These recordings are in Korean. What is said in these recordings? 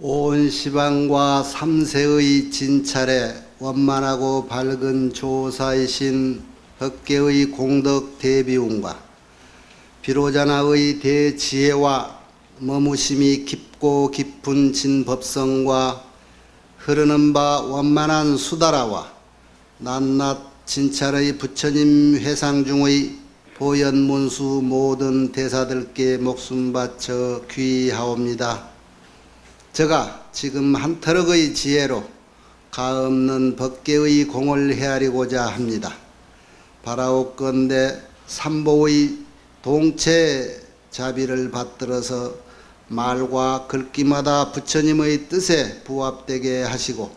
온 시방과 삼세의 진찰에 원만하고 밝은 조사이신 법계의 공덕 대비운과 비로자나의 대지혜와 머무심이 깊고 깊은 진법성과 흐르는 바 원만한 수다라와 낱낱 진찰의 부처님 회상 중의 보현문수 모든 대사들께 목숨 바쳐 귀하옵니다. 저가 지금 한터럭의 지혜로 가없는 법계의 공을 헤아리고자 합니다. 바라옵건대 삼보의 동체 자비를 받들어서 말과 글귀마다 부처님의 뜻에 부합되게 하시고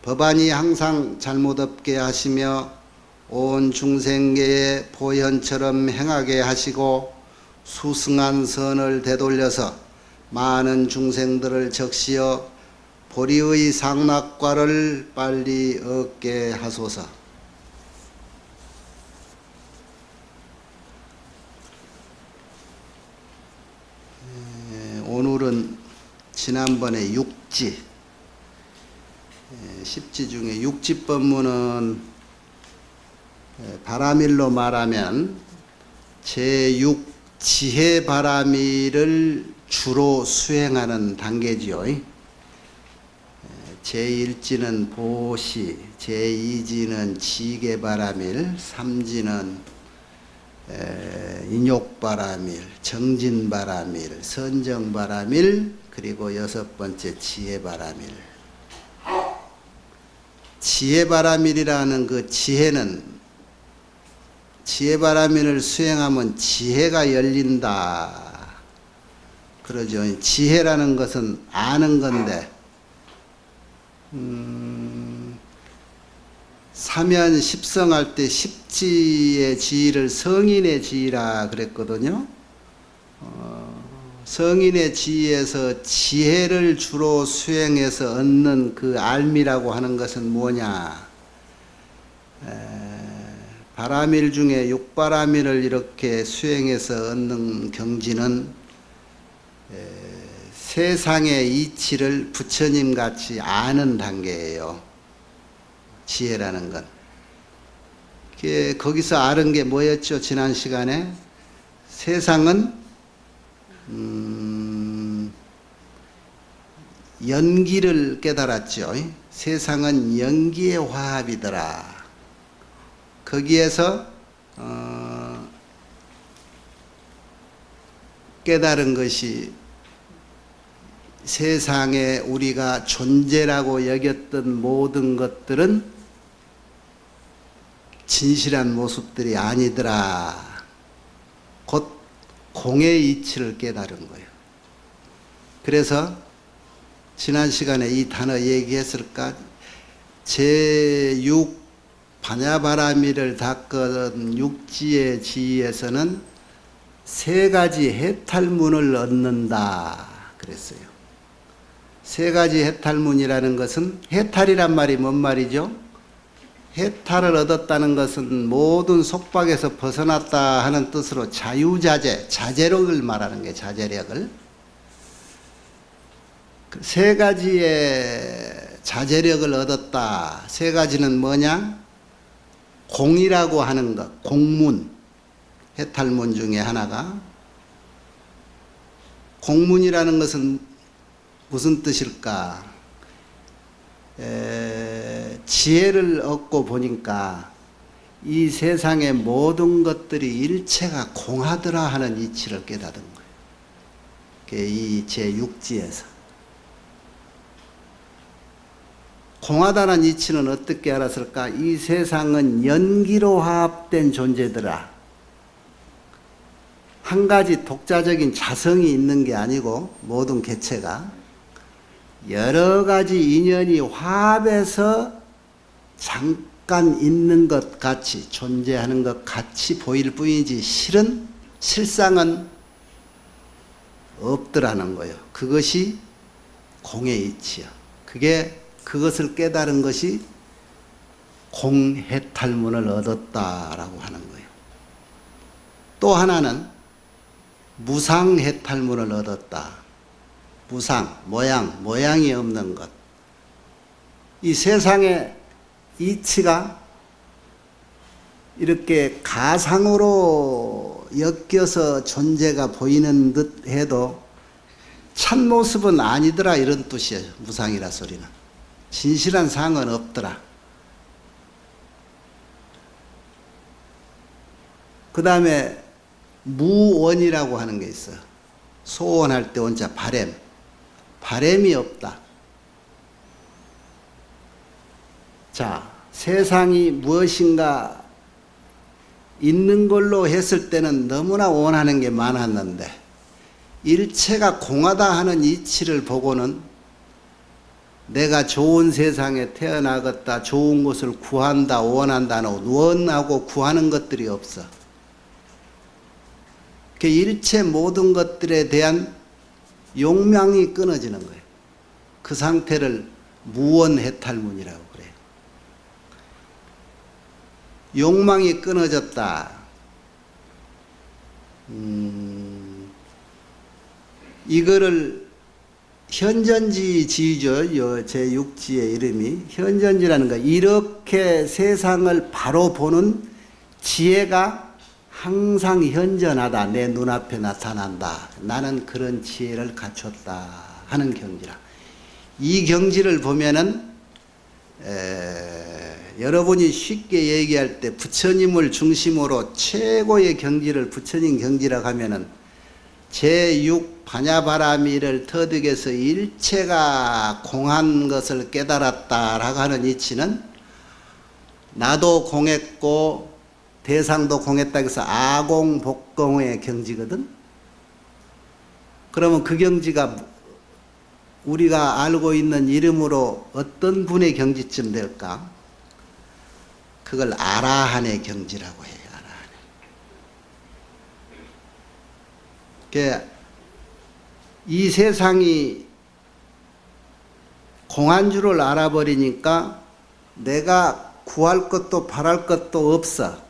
법안이 항상 잘못 없게 하시며 온 중생계의 보현처럼 행하게 하시고 수승한 선을 되돌려서 많은 중생들을 적시어 보리의 상락과를 빨리 얻게 하소서. 오늘은 지난번에 육지, 십지 중에 육지 법문은 바라밀로 말하면 제6 지혜 바라밀을 주로 수행하는 단계지요. 제1지는 보시, 제2지는 지계바라밀, 3지는 인욕바라밀, 정진바라밀, 선정바라밀, 그리고 6번째 지혜바라밀. 지혜바라밀이라는 그 지혜는 지혜바라밀을 수행하면 지혜가 열린다. 그러죠. 지혜라는 것은 아는 건데, 사면 십성할 때 십지의 지위를 성인의 지위라 그랬거든요. 성인의 지위에서 지혜를 주로 수행해서 얻는 그 알미라고 하는 것은 뭐냐? 바라밀 중에 육바라밀을 이렇게 수행해서 얻는 경지는 세상의 이치를 부처님같이 아는 단계예요. 지혜라는 건. 거기서 아는 게 뭐였죠? 지난 시간에 세상은 연기를 깨달았죠. 세상은 연기의 화합이더라. 거기에서 깨달은 것이 세상에 우리가 존재라고 여겼던 모든 것들은 진실한 모습들이 아니더라. 곧 공의 이치를 깨달은 거예요. 그래서 지난 시간에 이 단어 얘기했을까? 제6 반야바라밀을 닦은 육지의 지위에서는 세 가지 해탈문을 얻는다 그랬어요. 세 가지 해탈문이라는 것은, 해탈이란 말이 뭔 말이죠? 해탈을 얻었다는 것은 모든 속박에서 벗어났다 하는 뜻으로 자유자재, 자제력을 말하는 게 자제력을. 세 가지의 자제력을 얻었다. 세 가지는 뭐냐? 공이라고 하는 것, 공문, 해탈문 중에 하나가. 공문이라는 것은 무슨 뜻일까? 지혜를 얻고 보니까 이 세상의 모든 것들이 일체가 공하더라 하는 이치를 깨닫은 거예요. 이 제6지에서. 공하다는 이치는 어떻게 알았을까? 이 세상은 연기로 화합된 존재더라. 한 가지 독자적인 자성이 있는 게 아니고 모든 개체가 여러 가지 인연이 화합해서 잠깐 있는 것 같이, 존재하는 것 같이 보일 뿐이지 실상은 없더라는 거예요. 그것이 공의 이치야. 그것을 깨달은 것이 공해탈문을 얻었다라고 하는 거예요. 또 하나는 무상해탈문을 얻었다. 무상, 모양이 없는 것. 이 세상의 이치가 이렇게 가상으로 엮여서 존재가 보이는 듯 해도 참모습은 아니더라, 이런 뜻이에요. 무상이라 소리는. 진실한 상은 없더라. 그 다음에 무원이라고 하는 게 있어요. 소원할 때 원자 바램. 바램이 없다. 자, 세상이 무엇인가 있는 걸로 했을 때는 너무나 원하는 게 많았는데, 일체가 공하다 하는 이치를 보고는 내가 좋은 세상에 태어나겠다, 좋은 것을 구한다, 원한다는 원하고 구하는 것들이 없어. 그 일체 모든 것들에 대한 욕망이 끊어지는 거예요. 그 상태를 무원해탈문이라고 그래요. 욕망이 끊어졌다. 이거를 현전지지죠. 제 육지의 이름이 현전지라는 거. 이렇게 세상을 바로 보는 지혜가 항상 현전하다. 내 눈앞에 나타난다. 나는 그런 지혜를 갖췄다 하는 경지라. 이 경지를 보면은 여러분이 쉽게 얘기할 때 부처님을 중심으로 최고의 경지를 부처님 경지라고 하면은 제6 반야바라미를 터득해서 일체가 공한 것을 깨달았다라고 하는 이치는 나도 공했고 대상도 공했다 해서 아공복공의 경지거든. 그러면 그 경지가 우리가 알고 있는 이름으로 어떤 분의 경지쯤 될까? 그걸 아라한의 경지라고 해요. 아라한. 이 세상이 공한 줄을 알아버리니까 내가 구할 것도 바랄 것도 없어.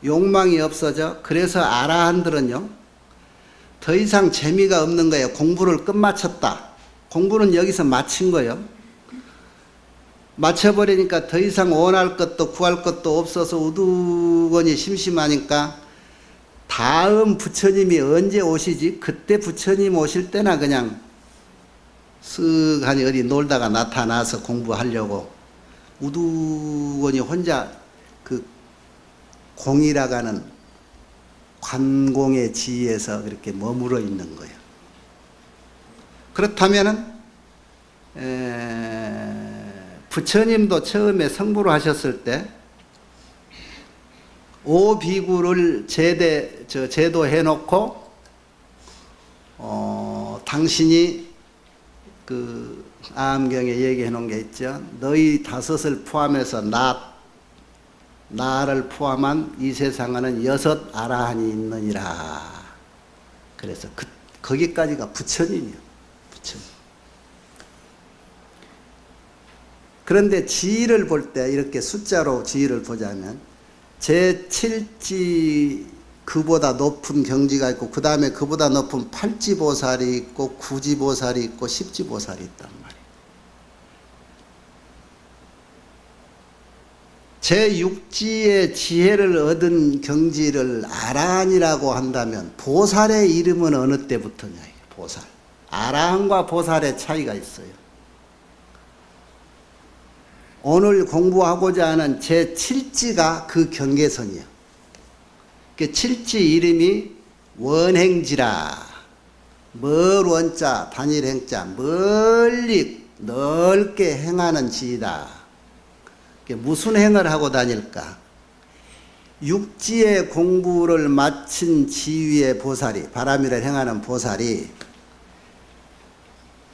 욕망이 없어져. 그래서 아라한들은요, 더 이상 재미가 없는 거예요. 공부를 끝마쳤다. 공부는 여기서 마친 거예요. 마쳐버리니까 더 이상 원할 것도 구할 것도 없어서 우두거니 심심하니까 다음 부처님이 언제 오시지? 그때 부처님 오실 때나 그냥 쓱하니 어디 놀다가 나타나서 공부하려고 우두거니 혼자 그 공이라가는 관공의 지위에서 그렇게 머물러 있는 거예요. 그렇다면은 부처님도 처음에 성불을 하셨을 때 오비구를 제도해 놓고 당신이 그 아함경에 얘기해 놓은 게 있죠. 너희 다섯을 포함해서 나를 포함한 이 세상에는 6 아라한이 있느니라. 그래서 거기까지가 부처님이요. 부처님. 그런데 지위를 볼 때 이렇게 숫자로 지위를 보자면 제7지 그보다 높은 경지가 있고 그 다음에 그보다 높은 8지보살이 있고 9지보살이 있고 10지보살이 있단 말이에요. 제6지의 지혜를 얻은 경지를 아라한이라고 한다면 보살의 이름은 어느 때부터냐. 보살. 아라한과 보살의 차이가 있어요. 오늘 공부하고자 하는 제7지가 그 경계선이에요. 그 7지 이름이 원행지라. 멀 원자 단일 행자, 멀리 넓게 행하는 지이다. 무슨 행을 하고 다닐까? 육지의 공부를 마친 지위의 보살이, 바람일을 행하는 보살이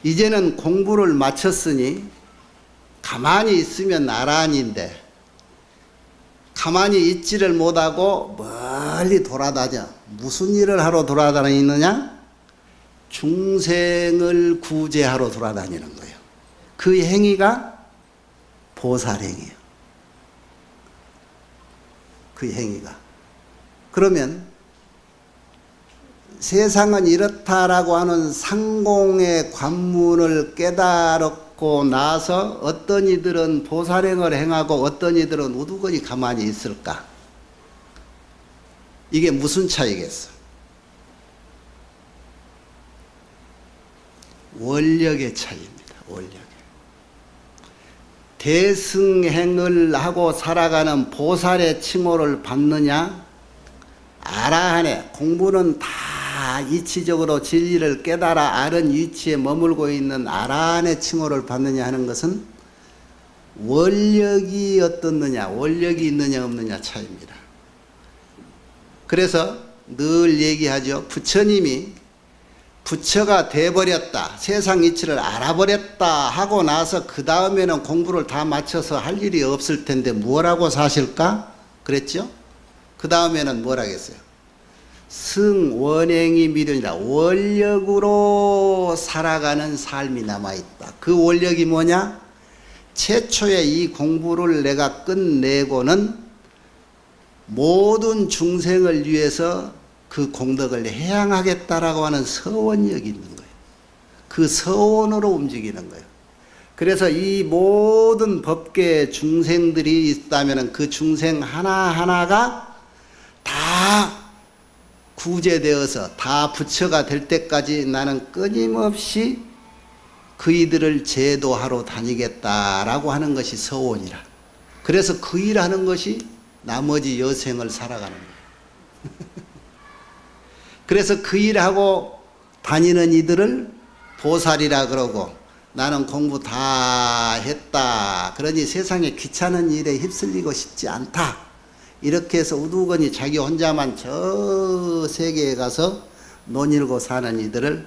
이제는 공부를 마쳤으니 가만히 있으면 아라한인데 가만히 있지를 못하고 멀리 돌아다녀. 무슨 일을 하러 돌아다니느냐? 중생을 구제하러 돌아다니는 거예요. 그 행위가 보살행위예요. 그 행위가. 그러면 세상은 이렇다라고 하는 상공의 관문을 깨달았고 나서 어떤 이들은 보살행을 행하고 어떤 이들은 우두커니 가만히 있을까? 이게 무슨 차이겠어? 원력의 차이입니다. 원력. 대승행을 하고 살아가는 보살의 칭호를 받느냐? 아라한의 공부는 다 이치적으로 진리를 깨달아 아는 위치에 머물고 있는 아라한의 칭호를 받느냐 하는 것은 원력이 어떻느냐, 원력이 있느냐 없느냐 차이입니다. 그래서 늘 얘기하죠. 부처님이 부처가 돼버렸다, 세상 이치를 알아버렸다 하고 나서 그 다음에는 공부를 다 마쳐서 할 일이 없을 텐데 뭐라고 사실까? 그랬죠? 그 다음에는 뭐라 했어요? 승원행이 미련이라 원력으로 살아가는 삶이 남아있다. 그 원력이 뭐냐? 최초의 이 공부를 내가 끝내고는 모든 중생을 위해서 그 공덕을 해양하겠다라고 하는 서원력이 있는 거예요. 그 서원으로 움직이는 거예요. 그래서 이 모든 법계 중생들이 있다면 그 중생 하나하나가 다 구제되어서 다 부처가 될 때까지 나는 끊임없이 그이들을 제도하러 다니겠다라고 하는 것이 서원이라. 그래서 그 일하는 것이 나머지 여생을 살아가는 거예요. 그래서 그 일하고 다니는 이들을 보살이라 그러고 나는 공부 다 했다. 그러니 세상에 귀찮은 일에 휩쓸리고 싶지 않다. 이렇게 해서 우두커니 자기 혼자만 저 세계에 가서 논일고 사는 이들을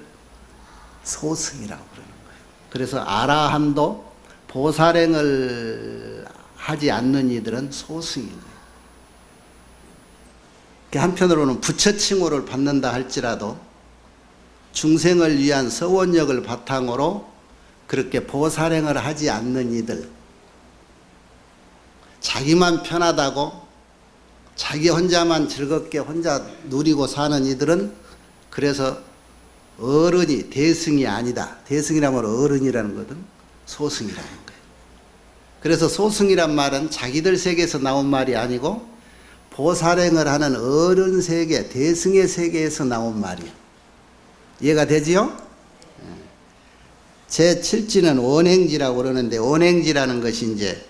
소승이라고 그러는 거예요. 그래서 아라한도 보살행을 하지 않는 이들은 소승인 거예요. 한편으로는 부처 칭호를 받는다 할지라도 중생을 위한 서원력을 바탕으로 그렇게 보살행을 하지 않는 이들, 자기만 편하다고 자기 혼자만 즐겁게 혼자 누리고 사는 이들은 그래서 어른이 대승이 아니다. 대승이라면 어른이라는 거든 소승이라는 거예요. 그래서 소승이란 말은 자기들 세계에서 나온 말이 아니고 보살행을 하는 어른 세계, 대승의 세계에서 나온 말이에요. 이해가 되지요? 제7지는 원행지라고 그러는데 원행지라는 것이 이제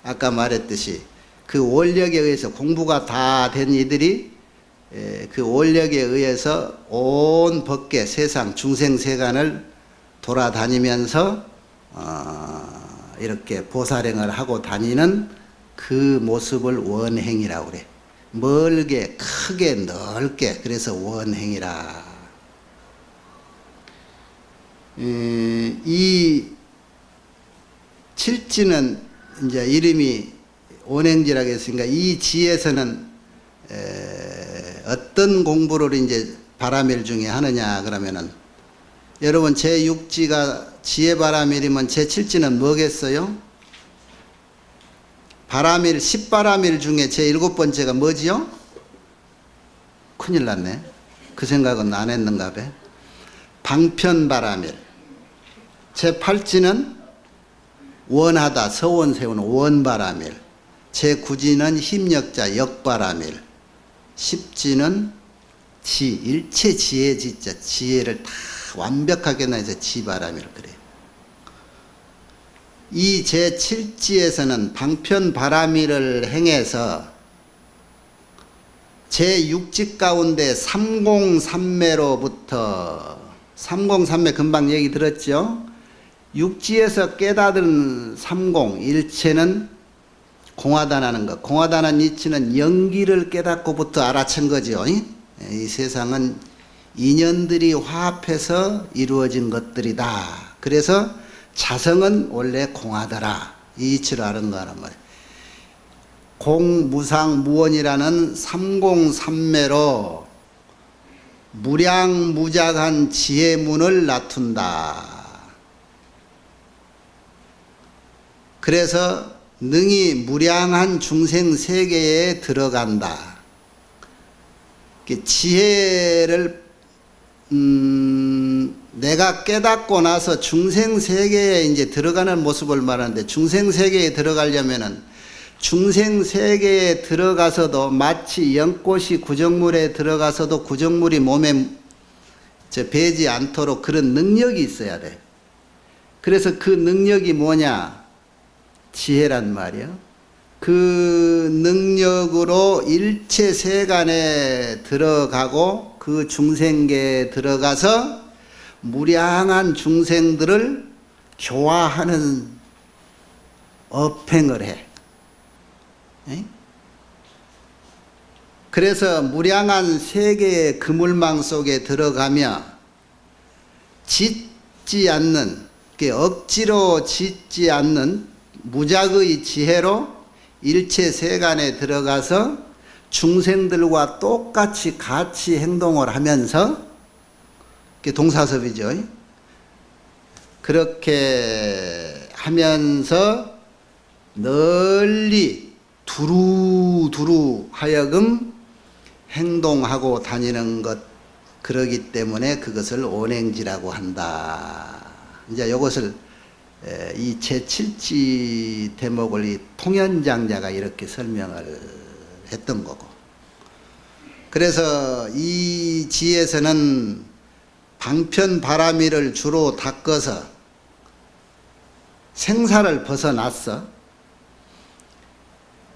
아까 말했듯이 그 원력에 의해서 공부가 다 된 이들이 그 원력에 의해서 온 법계 세상 중생 세간을 돌아다니면서 이렇게 보살행을 하고 다니는 그 모습을 원행이라고 그래. 멀게 크게 넓게 그래서 원행이라. 이 칠지는 이제 이름이 원행지라고 했으니까 이 지에서는 어떤 공부를 이제 바라밀 중에 하느냐 그러면은 여러분 제6지가 지혜바라밀이면 제7지는 뭐겠어요? 바라밀, 10바라밀 중에 제7번째가 뭐지요? 큰일 났네. 그 생각은 안 했는가 봐. 방편바라밀. 제8지는 원하다, 서원 세우는 원바라밀. 제9지는 힘력자, 역바라밀. 10지는 지, 일체 지혜 지자, 지혜를 다 완벽하게 나해서 지바라밀 그래요. 이 제7지에서는 방편바라밀을 행해서 제6지 가운데 삼공삼매로부터 삼공삼매 금방 얘기 들었죠? 육지에서 깨닫은 삼공, 일체는 공화단하는 것. 공화단한 이치는 연기를 깨닫고부터 알아챈 거죠. 이 세상은 인연들이 화합해서 이루어진 것들이다. 그래서 자성은 원래 공하더라. 이 이치를 아는 거란 말이에요. 공무상 무원이라는 삼공삼매로 무량무작한 지혜문을 낳둔다. 그래서 능히 무량한 중생 세계에 들어간다. 지혜를 내가 깨닫고 나서 중생 세계에 이제 들어가는 모습을 말하는데, 중생 세계에 들어가려면은 중생 세계에 들어가서도 마치 연꽃이 구정물에 들어가서도 구정물이 몸에 배지 않도록 그런 능력이 있어야 돼. 그래서 그 능력이 뭐냐? 지혜란 말이야. 그 능력으로 일체 세간에 들어가고 그 중생계에 들어가서 무량한 중생들을 교화하는 업행을 해. 그래서 무량한 세계의 그물망 속에 들어가며 짓지 않는, 억지로 짓지 않는 무작의 지혜로 일체 세간에 들어가서 중생들과 똑같이 같이 행동을 하면서, 그게 동사섭이죠. 그렇게 하면서 널리 두루두루 하여금 행동하고 다니는 것, 그러기 때문에 그것을 온행지라고 한다. 이제 이것을 이 제7지 대목을 이 통연장자가 이렇게 설명을 했던 거고, 그래서 이 지에서는 방편바라미를 주로 닦아서 생사를 벗어났어.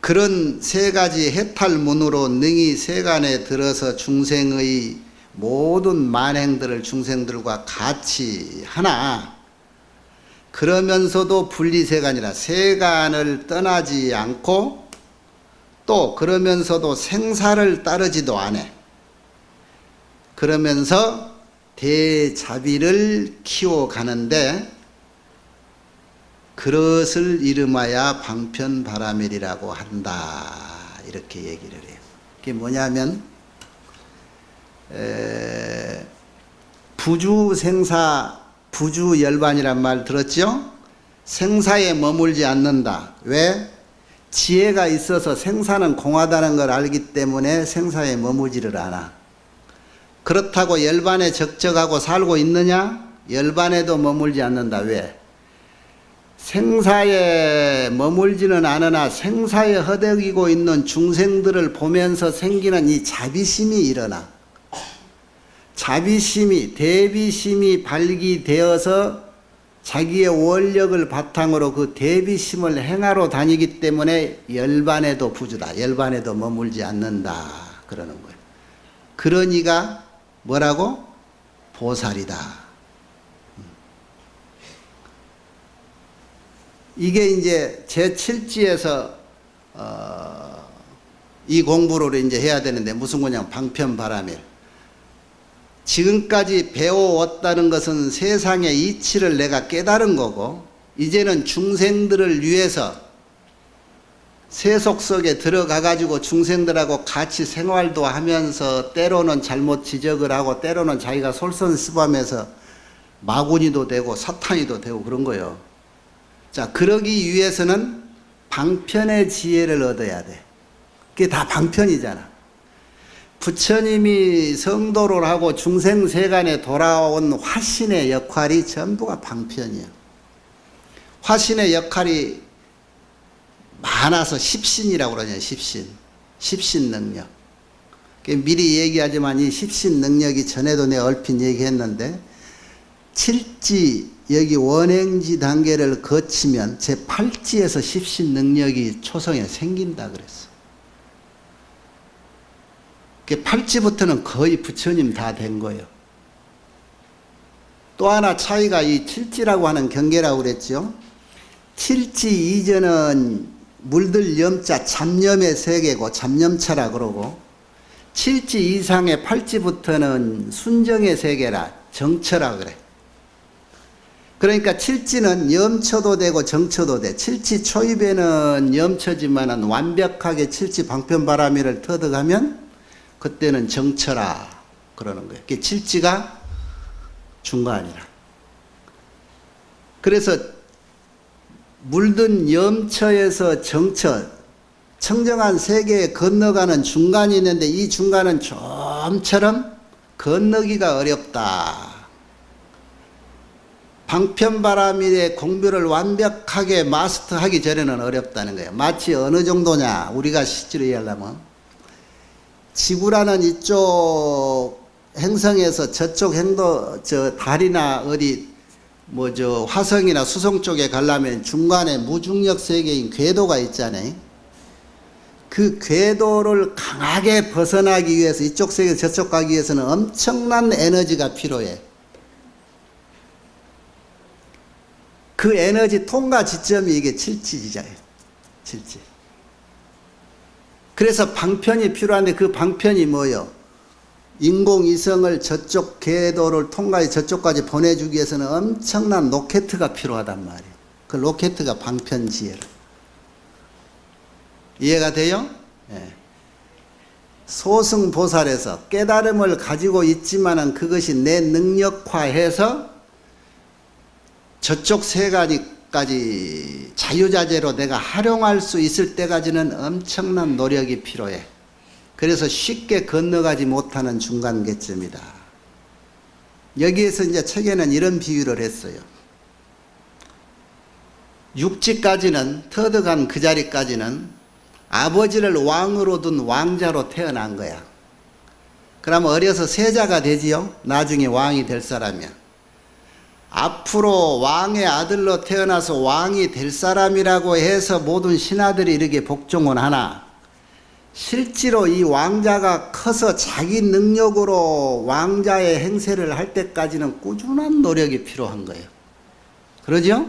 그런 세 가지 해탈문으로 능히 세간에 들어서 중생의 모든 만행들을 중생들과 같이 하나, 그러면서도 분리세간이라 세간을 떠나지 않고 또 그러면서도 생사를 따르지도 않아. 그러면서 대자비를 키워가는데 그것을 이름하여 방편바라밀이라고 한다. 이렇게 얘기를 해요. 그게 뭐냐면 부주생사 부주열반이란 말 들었죠? 생사에 머물지 않는다. 왜? 지혜가 있어서 생사는 공하다는 걸 알기 때문에 생사에 머물지를 않아. 그렇다고 열반에 적적하고 살고 있느냐? 열반에도 머물지 않는다. 왜? 생사에 머물지는 않으나 생사에 허덕이고 있는 중생들을 보면서 생기는 이 자비심이 일어나. 자비심이, 대비심이 발기되어서 자기의 원력을 바탕으로 그 대비심을 행하러 다니기 때문에 열반에도 부주다. 열반에도 머물지 않는다. 그러는 거예요. 그러니까 뭐라고? 보살이다. 이게 이제 제7지에서 이 공부를 이제 해야 되는데 무슨 거냐? 방편바라밀. 지금까지 배워왔다는 것은 세상의 이치를 내가 깨달은 거고, 이제는 중생들을 위해서 세속 속에 들어가 가지고 중생들하고 같이 생활도 하면서 때로는 잘못 지적을 하고 때로는 자기가 솔선수범해서 마구니도 되고 사탄이도 되고 그런 거예요. 자, 그러기 위해서는 방편의 지혜를 얻어야 돼. 그게 다 방편이잖아. 부처님이 성도를 하고 중생세간에 돌아온 화신의 역할이 전부가 방편이에요. 화신의 역할이 많아서 십신이라고 그러냐. 십신 능력. 미리 얘기하지만 이 십신 능력이 전에도 내가 얼핏 얘기했는데, 칠지 여기 원행지 단계를 거치면 제8지에서 십신 능력이 초성에 생긴다 그랬어. 8지부터는 거의 부처님 다 된 거예요. 또 하나 차이가 이 7지라고 하는 경계라고 그랬죠. 7지 이전은 물들 염자 잡념의 세계고 잡념차라 그러고, 7지 이상의 8지부터는 순정의 세계라 정처라 그래. 그러니까 7지는 염처도 되고 정처도 돼. 7지 초입에는 염처지만은 완벽하게 7지 방편바라밀을 터득하면 그때는 정처라 그러는 거예요. 그게 7지가 중간이라. 그래서 물든 염처에서 정처, 청정한 세계에 건너가는 중간이 있는데 이 중간은 좀처럼 건너기가 어렵다. 방편바람일의 공부를 완벽하게 마스터하기 전에는 어렵다는 거예요. 마치 어느 정도냐, 우리가 실제로 이해하려면 지구라는 이쪽 행성에서 저쪽 달이나 어디 화성이나 수성 쪽에 가려면 중간에 무중력 세계인 궤도가 있잖아요. 그 궤도를 강하게 벗어나기 위해서 이쪽 세계 저쪽 가기 위해서는 엄청난 에너지가 필요해. 그 에너지 통과 지점이 이게 칠지지자예요. 칠지. 그래서 방편이 필요한데 그 방편이 뭐예요? 인공위성을 저쪽 궤도를 통과해 저쪽까지 보내주기 위해서는 엄청난 로켓가 필요하단 말이에요. 그 로켓가 방편지혜라. 이해가 돼요? 예. 소승보살에서 깨달음을 가지고 있지만은 그것이 내 능력화해서 저쪽 세가지까지 자유자재로 내가 활용할 수 있을 때까지는 엄청난 노력이 필요해. 그래서 쉽게 건너가지 못하는 중간계점이다. 여기에서 이제 책에는 이런 비유를 했어요. 육지까지는, 터득한 그 자리까지는 아버지를 왕으로 둔 왕자로 태어난 거야. 그러면 어려서 세자가 되지요? 나중에 왕이 될 사람이야. 앞으로 왕의 아들로 태어나서 왕이 될 사람이라고 해서 모든 신하들이 이렇게 복종을 하나, 실제로 이 왕자가 커서 자기 능력으로 왕자의 행세를 할 때까지는 꾸준한 노력이 필요한 거예요. 그러죠?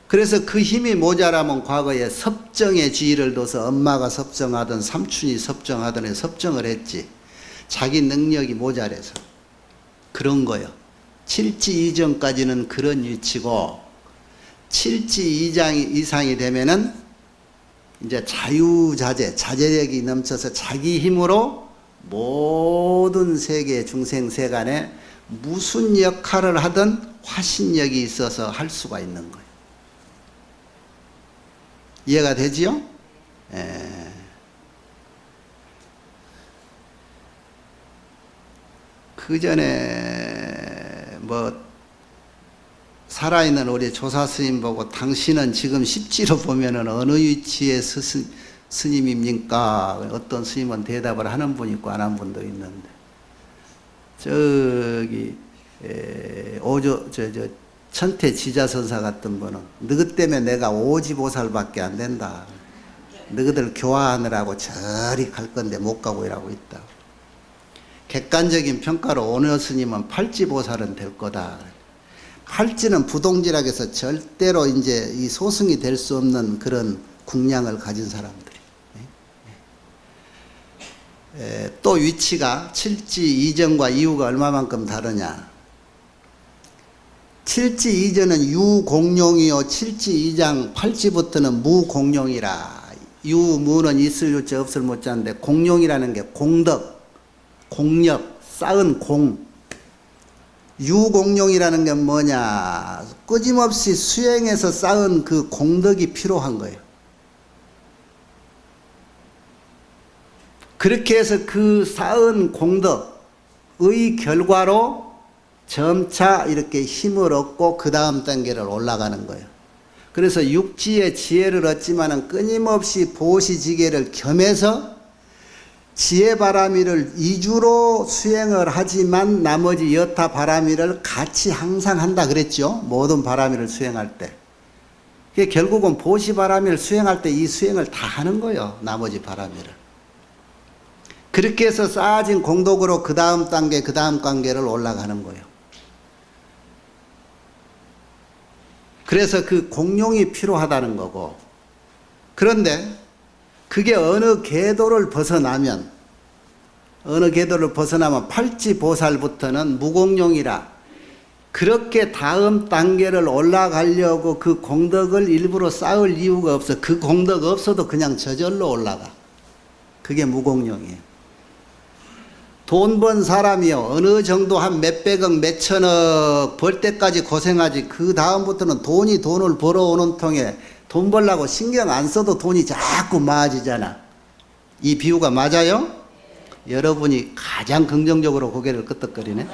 그래서 그 힘이 모자라면 과거에 섭정의 지위를 둬서 엄마가 섭정하든 삼촌이 섭정하든 섭정을 했지. 자기 능력이 모자라서. 그런 거예요. 칠지 이전까지는 그런 위치고, 칠지 이상이 되면은 이제 자유자재, 자제력이 넘쳐서 자기 힘으로 모든 세계 중생세간에 무슨 역할을 하든 화신력이 있어서 할 수가 있는 거예요. 이해가 되지요? 그 전에 살아있는 우리 조사 스님 보고 당신은 지금 십지로 보면은 어느 위치의 스님입니까? 어떤 스님은 대답을 하는 분이 있고 안 하는 분도 있는데, 저기 천태 지자선사 같은 분은 너희 때문에 내가 오지보살밖에 안 된다. 너희들 교화하느라고 저리 갈 건데 못 가고 일하고 있다. 객관적인 평가로 어느 스님은 팔지보살은 될 거다. 팔지는 부동지락에서 절대로 이제 이 소승이 될 수 없는 그런 궁량을 가진 사람들이. 또 위치가 칠지 이전과 이후가 얼마만큼 다르냐. 칠지 이전은 유공룡이요, 칠지 이장 팔지부터는 무공룡이라. 유무는 있을 유자 없을 못자인데, 공룡이라는 게 공덕, 공력, 쌓은 공. 유공룡이라는 게 뭐냐, 끊임없이 수행해서 쌓은 그 공덕이 필요한 거예요. 그렇게 해서 그 쌓은 공덕의 결과로 점차 이렇게 힘을 얻고 그 다음 단계를 올라가는 거예요. 그래서 육지의 지혜를 얻지만은 끊임없이 보시지계를 겸해서 지혜바라미를 이주로 수행을 하지만 나머지 여타 바라미를 같이 항상 한다 그랬죠. 모든 바라미를 수행할 때. 그게 결국은 보시바라미를 수행할 때 이 수행을 다 하는 거예요. 나머지 바라미를. 그렇게 해서 쌓아진 공덕으로 그 다음 단계, 그 다음 단계를 올라가는 거예요. 그래서 그 공룡이 필요하다는 거고, 그런데 그게 어느 궤도를 벗어나면 팔지보살부터는 무공룡이라, 그렇게 다음 단계를 올라가려고 그 공덕을 일부러 쌓을 이유가 없어. 그 공덕 없어도 그냥 저절로 올라가. 그게 무공룡이에요. 돈 번 사람이요, 어느 정도 한 몇백억 몇천억 벌 때까지 고생하지, 그 다음부터는 돈을 벌어오는 통에 돈 벌라고 신경 안 써도 돈이 자꾸 많아지잖아. 이 비유가 맞아요? 여러분이 가장 긍정적으로 고개를 끄덕거리네.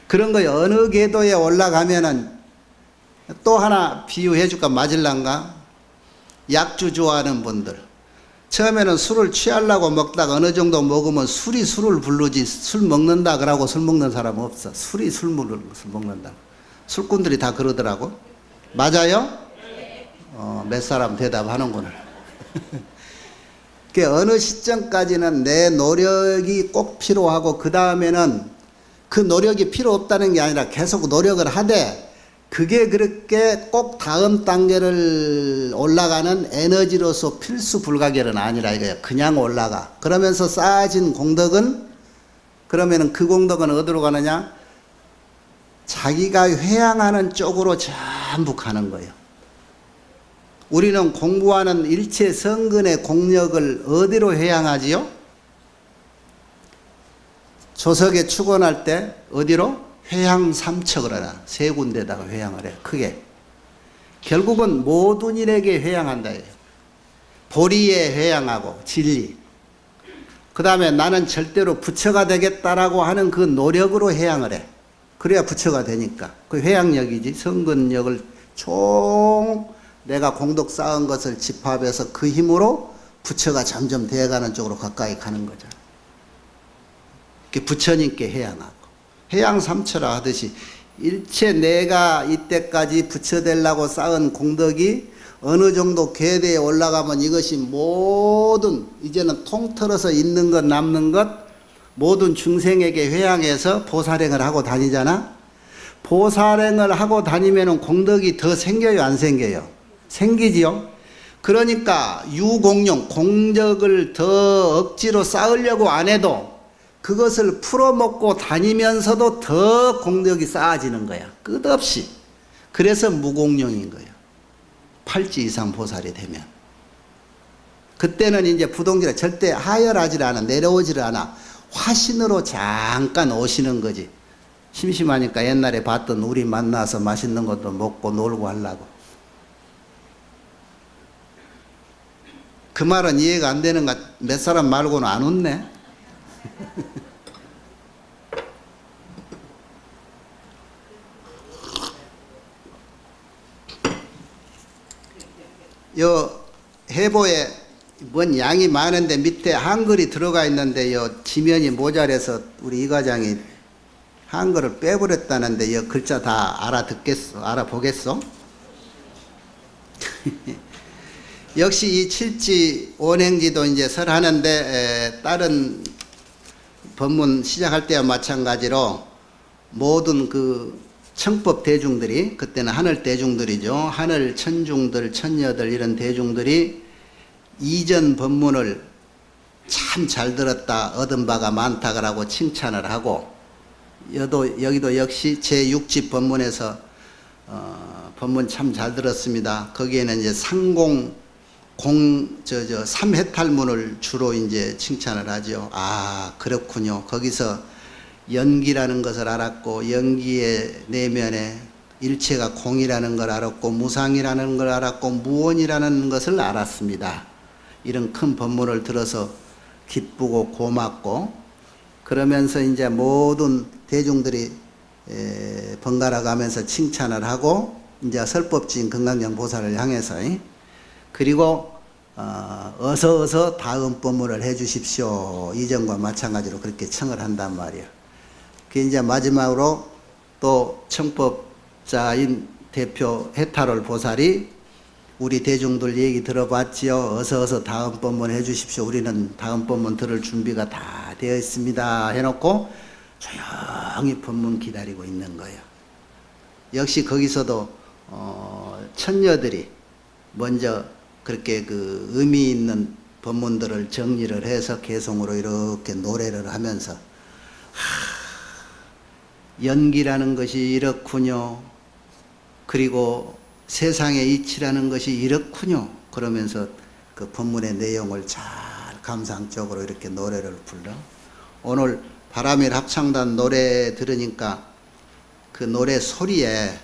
그런 거요. 어느 궤도에 올라가면은 또 하나 비유해 줄까? 맞을란가? 약주 좋아하는 분들. 처음에는 술을 취하려고 먹다가 어느 정도 먹으면 술이 술을 부르지 술 먹는다 그러고 술 먹는 사람 없어. 술이 술 먹는다. 술꾼들이 다 그러더라고. 맞아요? 몇 사람 대답하는구나. 어느 시점까지는 내 노력이 꼭 필요하고 그 다음에는 그 노력이 필요 없다는 게 아니라 계속 노력을 하되 그게 그렇게 꼭 다음 단계를 올라가는 에너지로서 필수 불가결은 아니라 이거예요. 그냥 올라가. 그러면서 쌓아진 공덕은 그러면은 그 공덕은 어디로 가느냐? 자기가 회양하는 쪽으로 전부 가는 거예요. 우리는 공부하는 일체 성근의 공력을 어디로 회양하지요? 조석에 축원할 때 어디로? 회양 삼척을 하나. 세 군데다가 회양을 해. 크게. 결국은 모든 일에게 회양한다. 보리에 회양하고 진리. 그 다음에 나는 절대로 부처가 되겠다라고 하는 그 노력으로 회양을 해. 그래야 부처가 되니까. 그 회양력이지. 성근력을 총 내가 공덕 쌓은 것을 집합해서 그 힘으로 부처가 점점 되어가는 쪽으로 가까이 가는 거죠. 부처님께 회양하고. 회양 삼처라 하듯이 일체 내가 이때까지 부처 되려고 쌓은 공덕이 어느 정도 궤대에 올라가면 이것이 모든 이제는 통틀어서 있는 것 남는 것 모든 중생에게 회양해서 보살행을 하고 다니잖아. 보살행을 하고 다니면 공덕이 더 생겨요, 안 생겨요? 생기지요. 그러니까 유공용 공덕을 더 억지로 쌓으려고 안 해도 그것을 풀어먹고 다니면서도 더 공덕이 쌓아지는 거야. 끝없이. 그래서 무공용인 거예요. 팔지 이상 보살이 되면. 그때는 이제 부동기라 절대 하열하지 않아. 내려오지를 않아. 화신으로 잠깐 오시는 거지. 심심하니까 옛날에 봤던 우리 만나서 맛있는 것도 먹고 놀고 하려고. 그 말은 이해가 안 되는가? 몇 사람 말고는 안 웃네. 요 해보에 뭔 양이 많은데 밑에 한글이 들어가 있는데 요 지면이 모자라서 우리 이 과장이 한글을 빼버렸다는데 요 글자 다 알아듣겠어? 알아보겠어? 역시 이 칠지 원행지도 이제 설하는데 다른 법문 시작할 때와 마찬가지로 모든 그 청법 대중들이 그때는 하늘 대중들이죠. 하늘 천중들 천녀들 이런 대중들이 이전 법문을 참 잘 들었다 얻은 바가 많다라고 칭찬을 하고 여기도 역시 제6집 법문에서 법문 참 잘 들었습니다. 거기에는 이제 상공 삼해탈문을 주로 이제 칭찬을 하죠. 아, 그렇군요. 거기서 연기라는 것을 알았고, 연기의 내면에 일체가 공이라는 걸 알았고, 무상이라는 걸 알았고, 무원이라는 것을 알았습니다. 이런 큰 법문을 들어서 기쁘고 고맙고, 그러면서 이제 모든 대중들이 번갈아 가면서 칭찬을 하고, 이제 설법진 금강경 보살을 향해서 그리고 어서 다음 법문을 해 주십시오. 이전과 마찬가지로 그렇게 청을 한단 말이에요. 그 이제 마지막으로 또 청법자인 대표 해탈월 보살이 우리 대중들 얘기 들어봤지요. 어서 다음 법문 해 주십시오. 우리는 다음 법문 들을 준비가 다 되어 있습니다. 해놓고 조용히 법문 기다리고 있는 거예요. 역시 거기서도 천녀들이 먼저 그렇게 그 의미 있는 법문들을 정리를 해서 개송으로 이렇게 노래를 하면서 연기라는 것이 이렇군요. 그리고 세상의 이치라는 것이 이렇군요. 그러면서 그 법문의 내용을 잘 감상적으로 이렇게 노래를 불러. 오늘 바람일 합창단 노래 들으니까 그 노래 소리에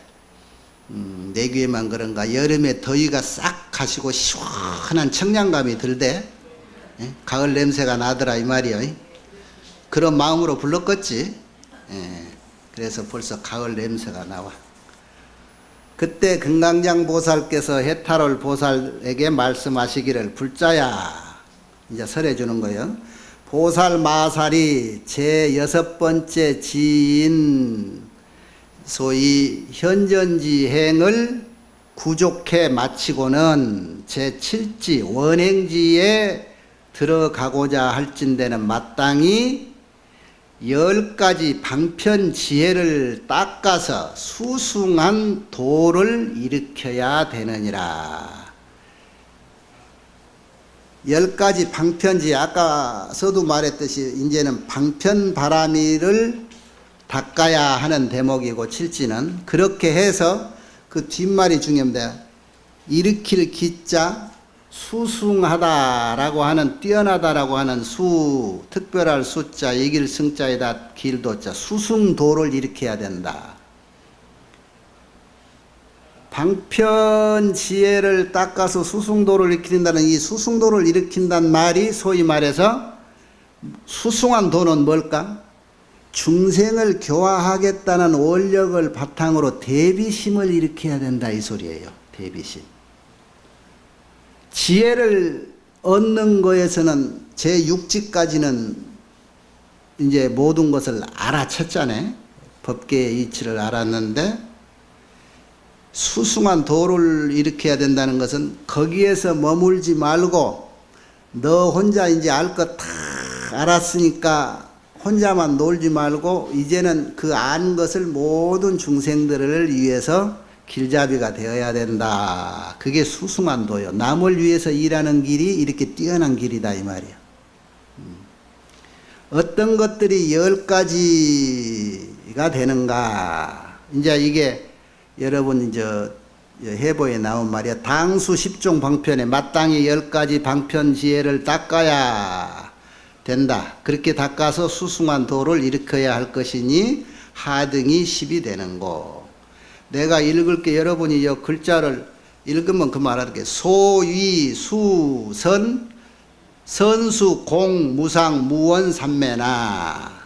내 귀에만 그런가 여름에 더위가 싹 가시고 시원한 청량감이 들대. 예? 가을 냄새가 나더라 이 말이요. 그런 마음으로 불렀겠지. 예. 그래서 벌써 가을 냄새가 나와. 그때 금강장 보살께서 해탈월 보살에게 말씀하시기를, 불자야, 이제 설해 주는 거예요. 보살 마살이 제 6번째 지인 소위 현전지행을 구족해 마치고는 제 7지 원행지에 들어가고자 할진대는 마땅히 10가지 방편 지혜를 닦아서 수승한 도를 일으켜야 되느니라. 10가지 방편지혜, 아까 서두 말했듯이 이제는 방편바라미를 닦아야 하는 대목이고, 칠지는 그렇게 해서 그 뒷말이 중요합니다. 일으킬 기자 수승하다라고 하는, 뛰어나다라고 하는 수, 특별할 수자, 이길 승자에다 길도자, 수승도를 일으켜야 된다. 방편 지혜를 닦아서 수승도를 일으킨다는, 이 수승도를 일으킨다는 말이 소위 말해서 수승한 도는 뭘까? 중생을 교화하겠다는 원력을 바탕으로 대비심을 일으켜야 된다 이 소리예요. 대비심. 지혜를 얻는 거에서는 제6지까지는 이제 모든 것을 알아챘잖아요. 법계의 이치를 알았는데, 수승한 도를 일으켜야 된다는 것은 거기에서 머물지 말고 너 혼자 이제 알 것 다 알았으니까 혼자만 놀지 말고 이제는 그 안 것을 모든 중생들을 위해서 길잡이가 되어야 된다. 그게 수승한 도요. 남을 위해서 일하는 길이 이렇게 뛰어난 길이다 이 말이야. 어떤 것들이 10가지가 되는가. 이제 이게 여러분 이제 해보에 나온 말이야. 당수 10종 방편에 마땅히 10가지 방편 지혜를 닦아야 된다. 그렇게 닦아서 수승한 도를 일으켜야 할 것이니 하등이 10이 되는 거. 내가 읽을게. 여러분이 이 글자를 읽으면 그 말할게. 소위 수선 선수 공 무상 무원 삼매나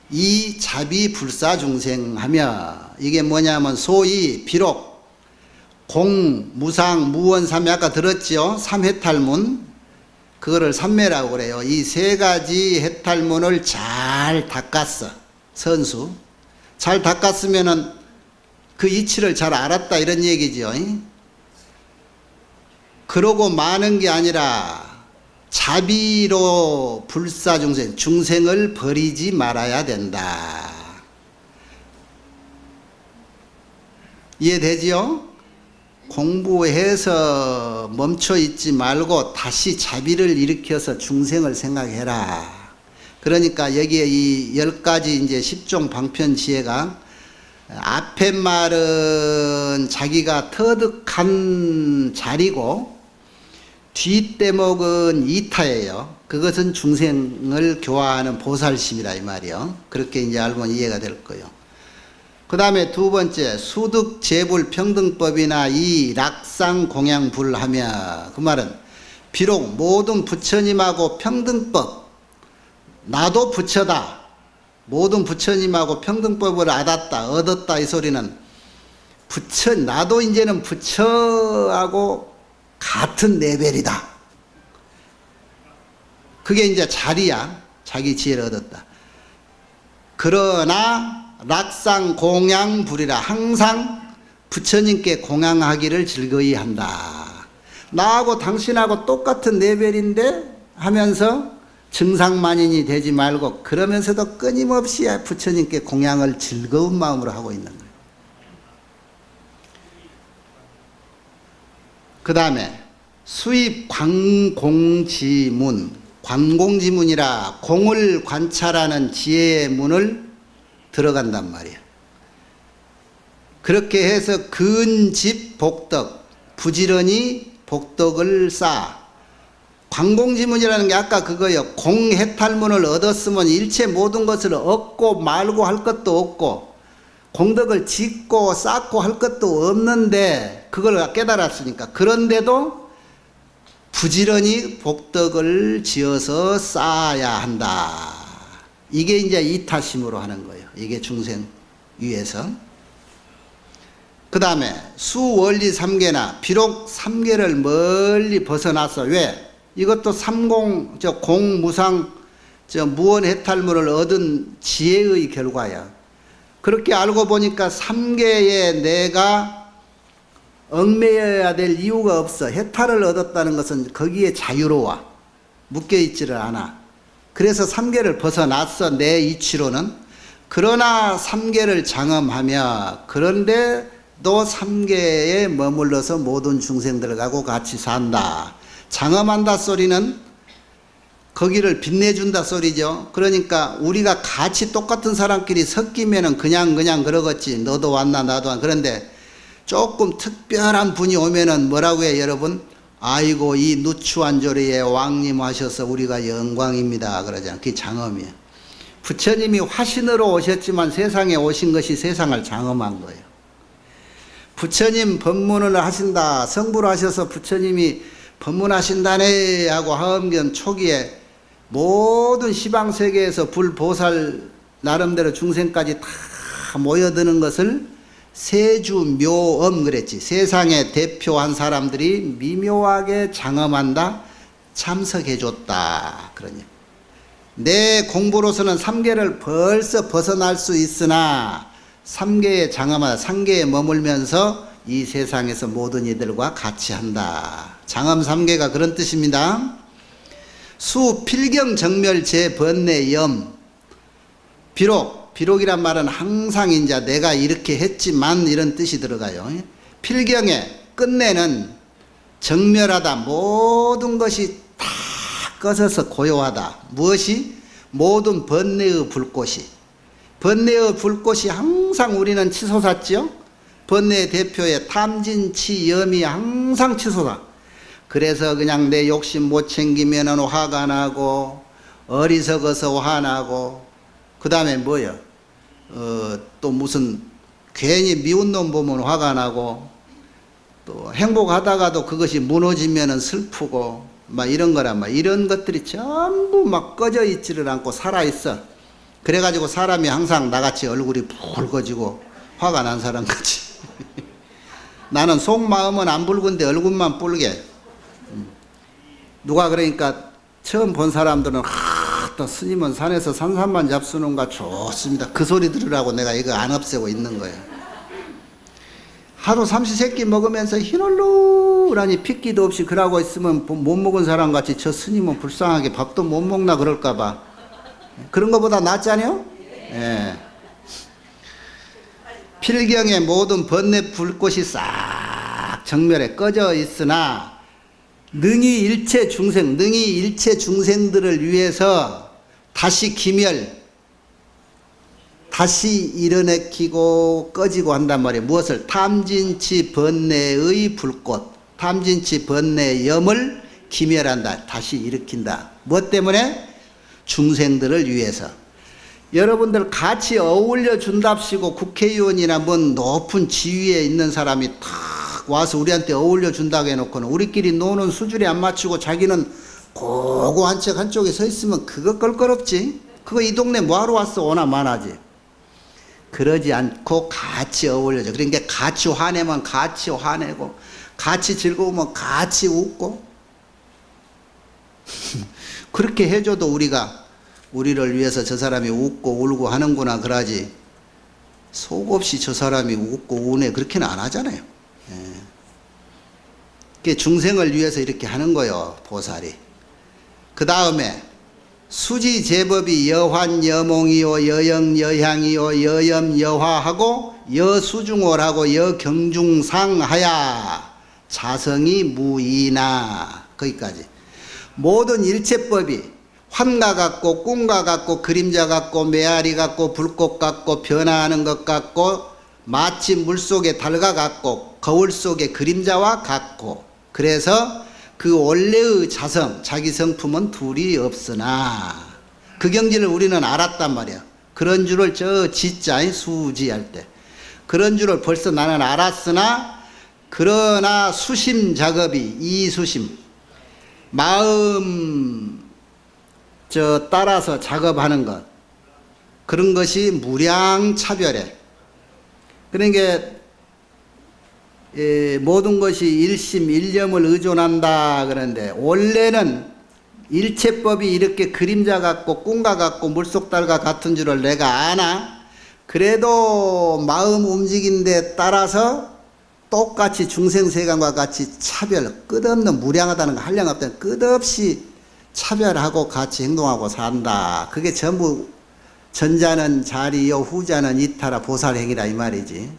이 자비 불사 중생하며, 이게 뭐냐면 소위 비록 공 무상 무원 삼매 아까 들었지요. 삼해탈문, 그거를 삼매라고 그래요. 이 세 가지 해탈문을 잘 닦았어. 선수 잘 닦았으면은 그 이치를 잘 알았다 이런 얘기죠. 그러고 마는 게 아니라 자비로 불사 중생을 버리지 말아야 된다. 이해되지요? 공부해서 멈춰 있지 말고 다시 자비를 일으켜서 중생을 생각해라. 그러니까 여기에 이 10가지 이제 10종 방편 지혜가, 앞에 말은 자기가 터득한 자리고 뒷대목은 이타예요. 그것은 중생을 교화하는 보살심이라 이 말이요. 그렇게 이제 알면 이해가 될 거예요. 그 다음에 두 번째, 수득 재불 평등법이나 이 락상 공양불하며, 그 말은 비록 모든 부처님하고 평등법, 나도 부처다, 모든 부처님하고 평등법을 얻었다 이 소리는, 부처, 나도 이제는 부처하고 같은 레벨이다. 그게 이제 자리야. 자기 지혜를 얻었다. 그러나 락상 공양불이라, 항상 부처님께 공양하기를 즐거이 한다. 나하고 당신하고 똑같은 레벨인데 하면서 증상만인이 되지 말고, 그러면서도 끊임없이 부처님께 공양을 즐거운 마음으로 하고 있는 거예요. 그 다음에 수입 관공지문, 관공지문이라 공을 관찰하는 지혜의 문을 들어간단 말이에요. 그렇게 해서 근집 복덕, 부지런히 복덕을 쌓아. 관공지문이라는 게 아까 그거요. 공해탈문을 얻었으면 일체 모든 것을 얻고 말고 할 것도 없고, 공덕을 짓고 쌓고 할 것도 없는데 그걸 깨달았으니까. 그런데도 부지런히 복덕을 지어서 쌓아야 한다. 이게 이제 이타심으로 하는 거예요. 이게 중생 위에서. 그 다음에 수원리 삼계나 비록 삼계를 멀리 벗어났어. 왜? 이것도 삼공, 공무상, 무언해탈물을 얻은 지혜의 결과야. 그렇게 알고 보니까 삼계에 내가 얽매여야 될 이유가 없어. 해탈을 얻었다는 것은 거기에 자유로워. 묶여있지를 않아. 그래서 삼계를 벗어났어. 내 이치로는. 그러나 삼계를 장엄하며 그런데 또 삼계에 머물러서 모든 중생들하고 같이 산다. 장엄한다 소리는 거기를 빛내준다 소리죠. 그러니까 우리가 같이 똑같은 사람끼리 섞이면은 그냥 그러겠지. 너도 왔나 나도 왔나. 그런데 조금 특별한 분이 오면은 뭐라고 해요 여러분? 아이고 이 누추한 조리에 왕님 하셔서 우리가 영광입니다 그러잖아요. 그게 장엄이에요. 부처님이 화신으로 오셨지만 세상에 오신 것이 세상을 장엄한 거예요. 부처님 법문을 하신다, 성불 하셔서 부처님이 법문하신다네 하고 하엄경 초기에 모든 시방세계에서 불보살 나름대로 중생까지 다 모여드는 것을 세주묘엄 그랬지. 세상에 대표한 사람들이 미묘하게 장엄한다, 참석해줬다. 그러니 내 공부로서는 삼계를 벌써 벗어날 수 있으나 삼계에 장엄하다, 삼계에 머물면서 이 세상에서 모든 이들과 같이 한다. 장엄 삼계가 그런 뜻입니다. 수 필경 정멸 제 번뇌염. 비록이란 말은 항상 이제 내가 이렇게 했지만 이런 뜻이 들어가요. 필경에 끝내는 정멸하다, 모든 것이 다 꺼져서 고요하다. 무엇이? 모든 번뇌의 불꽃이. 번뇌의 불꽃이 항상 우리는 치솟았죠. 번뇌의 대표의 탐진치 염이 항상 치솟아. 그래서 그냥 내 욕심 못 챙기면 화가 나고 어리석어서 화나고 그 다음에 뭐요? 또 무슨 괜히 미운 놈 보면 화가 나고 또 행복하다가도 그것이 무너지면 슬프고 막 이런 거란 말. 이런 것들이 전부 막 꺼져 있지를 않고 살아있어. 그래가지고 사람이 항상 나같이 얼굴이 붉어지고 화가 난 사람 같이 나는 속마음은 안 붉은데 얼굴만 붉게. 누가 그러니까 처음 본 사람들은 또 스님은 산에서 산삼만 잡수는가 좋습니다. 그 소리 들으라고 내가 이거 안 없애고 있는 거예요. 하루 삼시세끼 먹으면서 흰얼룩하니 핏기도 없이 그러고 있으면 못 먹은 사람 같이 저 스님은 불쌍하게 밥도 못 먹나 그럴까 봐. 그런 것보다 낫잖아요? 예. 필경의 모든 번뇌 불꽃이 싹 정멸에 꺼져 있으나 능히 일체 중생들을 위해서 다시 기멸, 다시 일어나키고 꺼지고 한단 말이에요. 무엇을? 탐진치 번뇌의 불꽃, 탐진치 번뇌 염을 기멸한다. 다시 일으킨다. 무엇 때문에? 중생들을 위해서. 여러분들 같이 어울려 준답시고 국회의원이나 뭔 높은 지위에 있는 사람이 탁 와서 우리한테 어울려 준다고 해놓고는 우리끼리 노는 수준에 안 맞추고 자기는 고고한 척 한쪽에 서 있으면 그거 껄끄럽지. 그거 이 동네 뭐하러 왔어? 오나 마나지. 그러지 않고 같이 어울려줘. 그러니까 같이 화내면 같이 화내고 같이 즐거우면 같이 웃고 그렇게 해줘도 우리를 위해서 저 사람이 웃고 울고 하는구나 그러지 속 없이 저 사람이 웃고 우네 그렇게는 안 하잖아요. 예. 중생을 위해서 이렇게 하는 거요 보살이. 그 다음에 수지 제법이 여환 여몽이요 여영 여향이요 여염 여화하고 여수중월하고 여경중상하야 자성이 무이나. 거기까지. 모든 일체법이 환가 같고 꿈과 같고 그림자 같고 메아리 같고 불꽃 같고 변화하는 것 같고 마치 물속의 달과 같고 거울 속의 그림자와 같고 그래서 그 원래의 자성 자기 성품은 둘이 없으나 그 경지를 우리는 알았단 말이야. 그런 줄을 저 지자 수지할 때 그런 줄을 벌써 나는 알았으나 그러나 수심 작업이 이수심 마음 따라서 작업하는 것, 그런 것이 무량차별해. 그러니까 모든 것이 일심 일념을 의존한다 그러는데, 원래는 일체법이 이렇게 그림자 같고 꿈과 같고 물속달과 같은 줄을 내가 아나, 그래도 마음 움직인 데 따라서 똑같이 중생세간과 같이 차별, 끝없는 무량하다는 거, 한량없다는 끝없이 차별하고 같이 행동하고 산다. 그게 전부 전자는 자리요 후자는 이타라 보살행위라 이 말이지.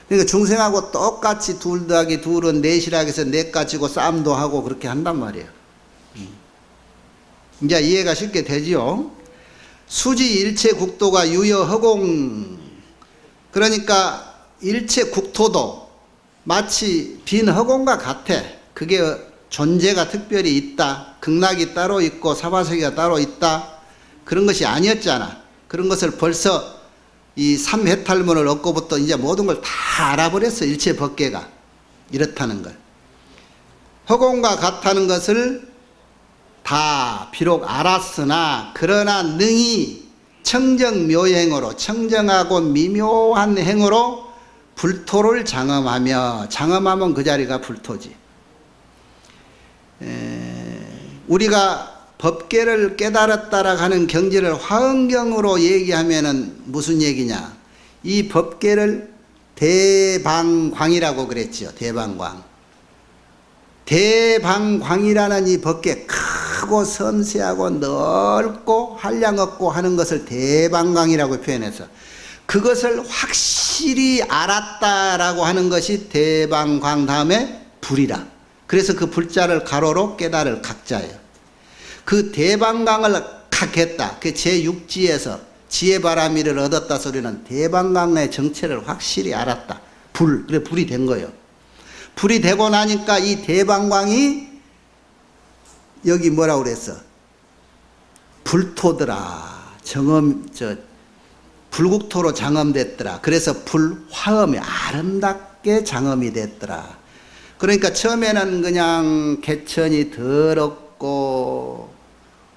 그러니까 중생하고 똑같이 둘 더하기 둘은 넷이라 해서 넷 가지고 싸움도 하고 그렇게 한단 말이에요. 이제 이해가 쉽게 되지요. 수지 일체 국토가 유여 허공, 그러니까 일체 국토도 마치 빈 허공과 같아. 그게 존재가 특별히 있다, 극락이 따로 있고 사바세계가 따로 있다, 그런 것이 아니었잖아. 그런 것을 벌써 이 삼해탈문을 얻고부터 이제 모든 걸 다 알아버렸어. 일체 법계가 이렇다는 걸. 허공과 같다는 것을 다 비록 알았으나, 그러나 능히 청정묘행으로, 청정하고 미묘한 행으로 불토를 장엄하며, 장엄하면 그 자리가 불토지. 우리가 법계를 깨달았다라 하는 경지를 화엄경으로 얘기하면은 무슨 얘기냐? 이 법계를 대방광이라고 그랬죠. 대방광. 대방광이라는 이 법계, 크고 섬세하고 넓고 한량없고 하는 것을 대방광이라고 표현해서, 그것을 확실히 알았다라고 하는 것이 대방광 다음에 불이라. 그래서 그 불자를 가로로 깨달을 각자예요. 그 대방광을 각했다. 그 제6지에서 지혜바라미를 얻었다 소리는 대방광의 정체를 확실히 알았다. 불, 그래 불이 된 거예요. 불이 되고 나니까 이 대방광이 여기 뭐라고 그랬어? 불토더라. 불국토로 장엄됐더라. 그래서 불화엄이 아름답게 장엄이 됐더라. 그러니까 처음에는 그냥 개천이 더럽고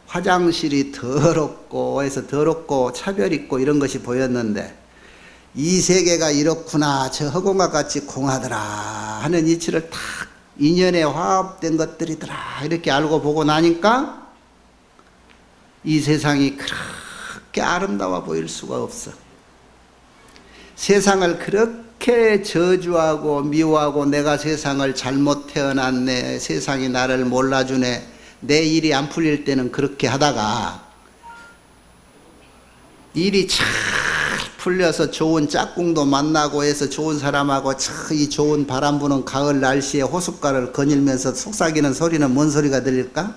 화장실이 더럽고 해서 더럽고 차별 있고 이런 것이 보였는데, 이 세계가 이렇구나, 저 허공과 같이 공하더라 하는 이치를 탁 인연에 화합된 것들이더라 이렇게 알고 보고 나니까 이 세상이 그렇게 아름다워 보일 수가 없어. 세상을 그렇게 저주하고 미워하고, 내가 세상을 잘못 태어났네, 세상이 나를 몰라주네, 내 일이 안 풀릴 때는 그렇게 하다가 일이 잘 풀려서 좋은 짝꿍도 만나고 해서 좋은 사람하고 이 좋은 바람 부는 가을 날씨에 호숫가를 거닐면서 속삭이는 소리는 뭔 소리가 들릴까?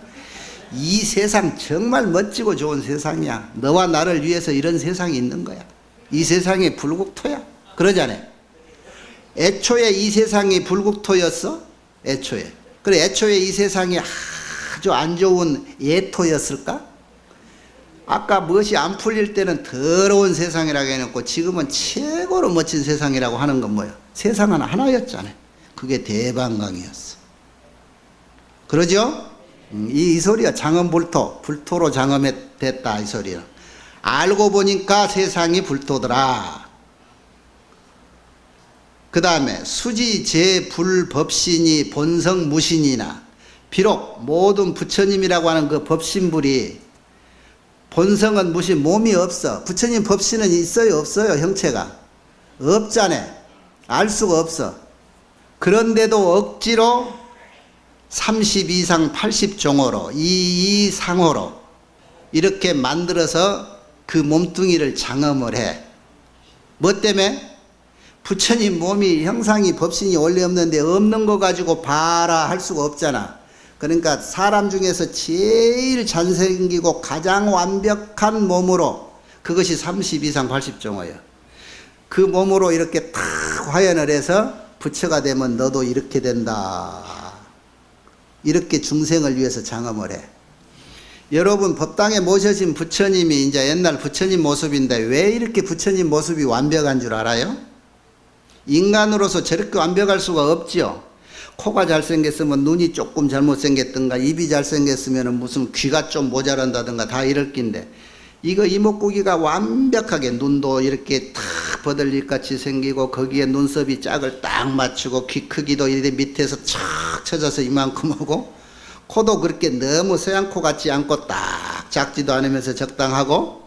이 세상 정말 멋지고 좋은 세상이야. 너와 나를 위해서 이런 세상이 있는 거야. 이 세상이 불국토야. 그러잖아요. 애초에 이 세상이 불국토였어. 애초에. 그래, 애초에 이 세상이 아주 안 좋은 예토였을까? 아까 무엇이 안 풀릴 때는 더러운 세상이라고 해놓고 지금은 최고로 멋진 세상이라고 하는 건 뭐야? 세상은 하나였잖아요. 그게 대방광이었어. 그러죠? 이 소리야. 장엄불토, 불토로 장엄됐다 이 소리야. 알고 보니까 세상이 불토더라. 그 다음에 수지 제불법신이 본성무신이나, 비록 모든 부처님이라고 하는 그 법신불이 본성은 무신, 몸이 없어. 부처님 법신은 있어요 없어요? 형체가 없잖아. 알 수가 없어. 그런데도 억지로 32상 80종호로 이상호로 이렇게 만들어서 그 몸뚱이를 장엄을 해. 뭐 때문에? 부처님 몸이 형상이 법신이 원래 없는데 없는 거 가지고 봐라 할 수가 없잖아. 그러니까 사람 중에서 제일 잘생기고 가장 완벽한 몸으로, 그것이 32상 80종호예요. 그 몸으로 이렇게 탁 화연을 해서 부처가 되면 너도 이렇게 된다. 이렇게 중생을 위해서 장엄을 해. 여러분 법당에 모셔진 부처님이 이제 옛날 부처님 모습인데 왜 이렇게 부처님 모습이 완벽한 줄 알아요? 인간으로서 저렇게 완벽할 수가 없지요. 코가 잘생겼으면 눈이 조금 잘못생겼든가, 입이 잘생겼으면 무슨 귀가 좀 모자란다든가 다 이럴 낀데, 이거 이목구기가 완벽하게 눈도 이렇게 탁 버들잎같이 생기고, 거기에 눈썹이 짝을 딱 맞추고, 귀 크기도 이렇게 밑에서 착 쳐져서 이만큼 하고, 코도 그렇게 너무 서양코 같지 않고 딱 작지도 않으면서 적당하고,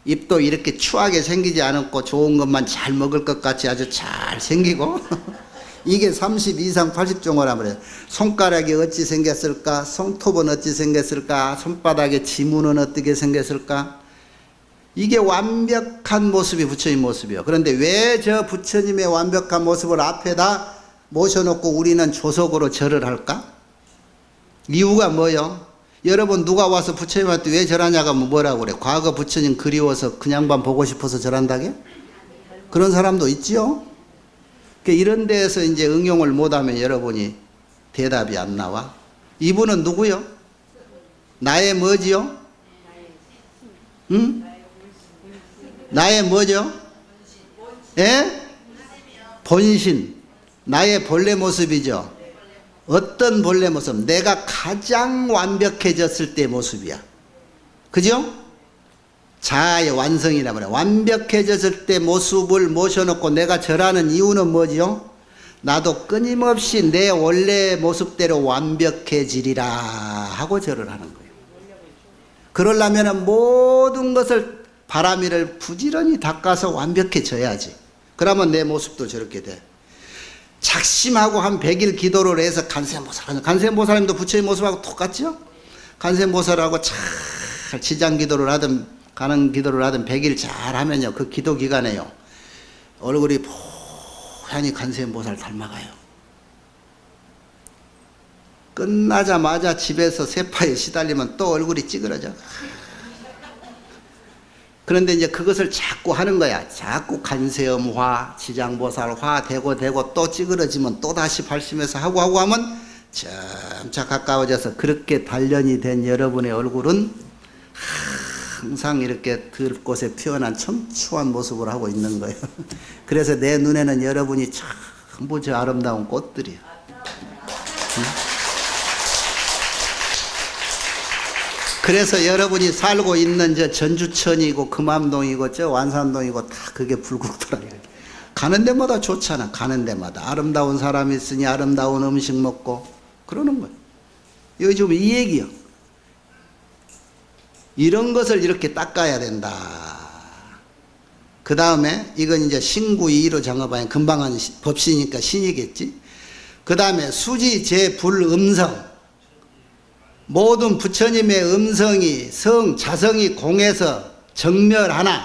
입도 이렇게 추하게 생기지 않았고 좋은 것만 잘 먹을 것 같이 아주 잘 생기고 이게 30 이상 80종어라 그래요. 손가락이 어찌 생겼을까? 손톱은 어찌 생겼을까? 손바닥의 지문은 어떻게 생겼을까? 이게 완벽한 모습이 부처님 모습이에요. 그런데 왜 저 부처님의 완벽한 모습을 앞에다 모셔놓고 우리는 조석으로 절을 할까? 이유가 뭐요? 여러분 누가 와서 부처님한테 왜 절하냐고 하면 뭐라고 그래? 과거 부처님 그리워서 그냥만 보고 싶어서 절한다게? 그런 사람도 있지요? 이런 데에서 이제 응용을 못하면 여러분이 대답이 안 나와. 이분은 누구요? 나의 뭐지요? 응? 나의 뭐죠? 예? 본신. 나의 본래 모습이죠. 어떤 본래 모습? 내가 가장 완벽해졌을 때 모습이야. 그죠? 자아의 완성이라 말이야. 완벽해졌을 때 모습을 모셔놓고 내가 절하는 이유는 뭐지요? 나도 끊임없이 내 원래 모습대로 완벽해지리라 하고 절을 하는 거예요. 그러려면 모든 것을 바람이를 부지런히 닦아서 완벽해져야지. 그러면 내 모습도 저렇게 돼. 작심하고 한 100일 기도를 해서 간세음보살, 간세음보살님도 부처님 모습하고 똑같죠? 간세음보살하고 잘 지장 기도를 하든 가는 기도를 하든 100일 잘 하면요, 그 기도 기간에요, 얼굴이 보얀히 간세음보살 닮아가요. 끝나자마자 집에서 세파에 시달리면 또 얼굴이 찌그러져. 그런데 이제 그것을 자꾸 하는 거야. 자꾸 간세음화, 지장보살화 되고 또 찌그러지면 또 다시 발심해서 하고 하면 점차 가까워져서 그렇게 단련이 된 여러분의 얼굴은 항상 이렇게 들꽃에 피어난 청초한 모습을 하고 있는 거예요. 그래서 내 눈에는 여러분이 전부 저 아름다운 꽃들이야. 응? 그래서 여러분이 살고 있는 저 전주천이고 금암동이고 저 완산동이고 다 그게 불국토라고. 가는 데마다 좋잖아. 가는 데마다 아름다운 사람이 있으니 아름다운 음식 먹고 그러는 거예요. 요즘 이 얘기요. 이런 것을 이렇게 닦아야 된다. 그 다음에 이건 이제 신구 이의로 장업하니 금방 한 법신이니까 신이겠지. 그 다음에 수지 제불 음성. 모든 부처님의 음성이 자성이 공해서 정멸하나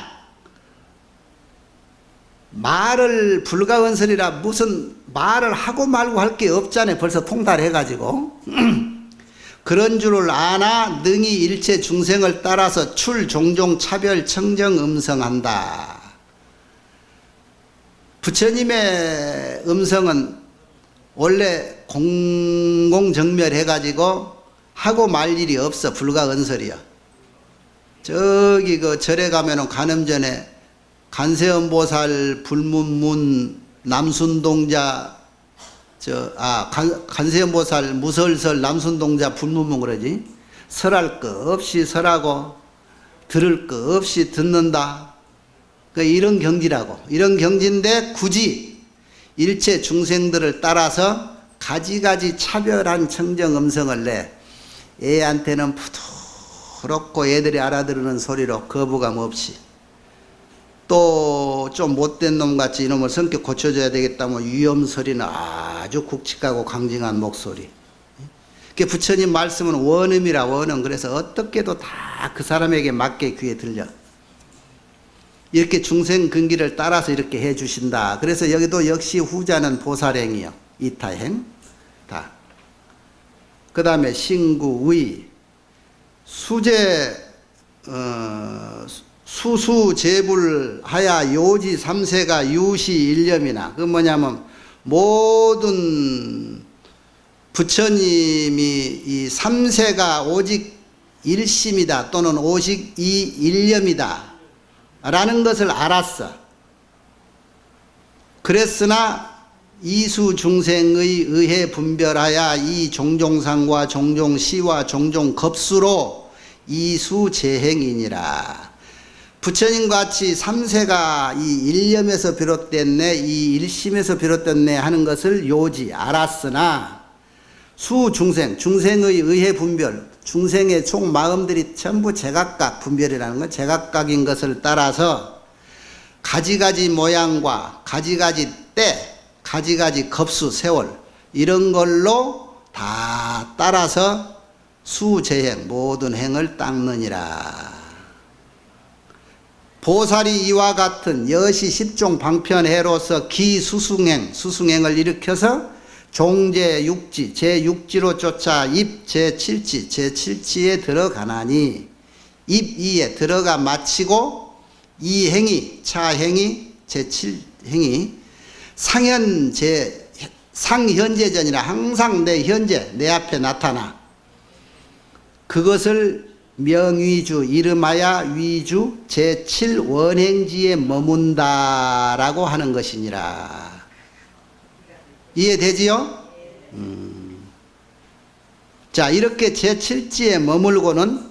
말을 불가언설이라 무슨 말을 하고 말고 할 게 없잖아요. 벌써 통달해가지고 그런 줄을 아나 능히 일체 중생을 따라서 출종종 차별 청정 음성한다. 부처님의 음성은 원래 공공정멸해가지고 하고 말 일이 없어. 불가언설이야. 저기 그 절에 가면은 간음전에 간세음보살 불문문 남순동자 간세음보살 무설설 남순동자 불문문 그러지. 설할 거 없이 설하고 들을 거 없이 듣는다. 그 이런 경지라고. 이런 경지인데 굳이 일체 중생들을 따라서 가지가지 차별한 청정 음성을 내. 애한테는 부드럽고 애들이 알아들으는 소리로 거부감 없이, 또 좀 못된 놈같이 이놈을 성격 고쳐줘야 되겠다 뭐 위엄소리는 아주 굵직하고 강징한 목소리. 부처님 말씀은 원음이라. 원음. 그래서 어떻게도 다 그 사람에게 맞게 귀에 들려. 이렇게 중생 근기를 따라서 이렇게 해 주신다. 그래서 여기도 역시 후자는 보살행이요. 이타행 다. 그 다음에 신구의 수제 수수제불하야 요지 삼세가 유시 일념이나. 그 뭐냐면 모든 부처님이 이 삼세가 오직 일심이다 또는 오직 이 일념이다 라는 것을 알았어. 그랬으나 이수 중생의 의해 분별하여 이 종종상과 종종시와 종종겁수로 이수재행이니라. 부처님과 같이 삼세가 이 일념에서 비롯됐네, 이 일심에서 비롯됐네 하는 것을 요지 알았으나 수중생, 중생의 의해 분별, 중생의 총 마음들이 전부 제각각, 분별이라는 건 제각각인 것을 따라서 가지가지 모양과 가지가지 때, 가지가지 겁수, 세월 이런 걸로 다 따라서 수재행, 모든 행을 닦느니라. 보살이 이와 같은 여시 십종 방편해로서 기수승행, 수승행을 일으켜서 종제 육지, 제6지로 쫓아 입 제7지, 제7지에 들어가나니 입 2에 들어가 마치고 이 행위, 차행위, 제7행위 상현재전이라 항상 내 현재, 내 앞에 나타나 그것을 명위주, 이름하여 위주 제7원행지에 머문다라고 하는 것이니라. 이해되지요? 자, 이렇게 제7지에 머물고는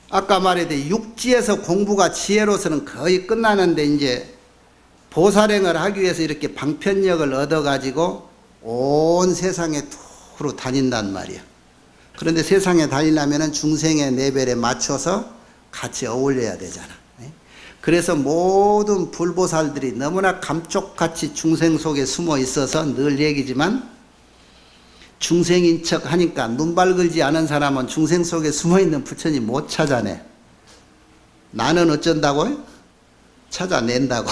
아까 말했듯이 육지에서 공부가 지혜로서는 거의 끝나는데 이제 보살행을 하기 위해서 이렇게 방편력을 얻어가지고 온 세상에 투로 다닌단 말이야. 그런데 세상에 다니려면 중생의 레벨에 맞춰서 같이 어울려야 되잖아. 그래서 모든 불보살들이 너무나 감쪽같이 중생 속에 숨어 있어서 늘 얘기지만 중생인 척 하니까 눈발 걸지 않은 사람은 중생 속에 숨어 있는 부처님 못 찾아내. 나는 어쩐다고요? 찾아낸다고.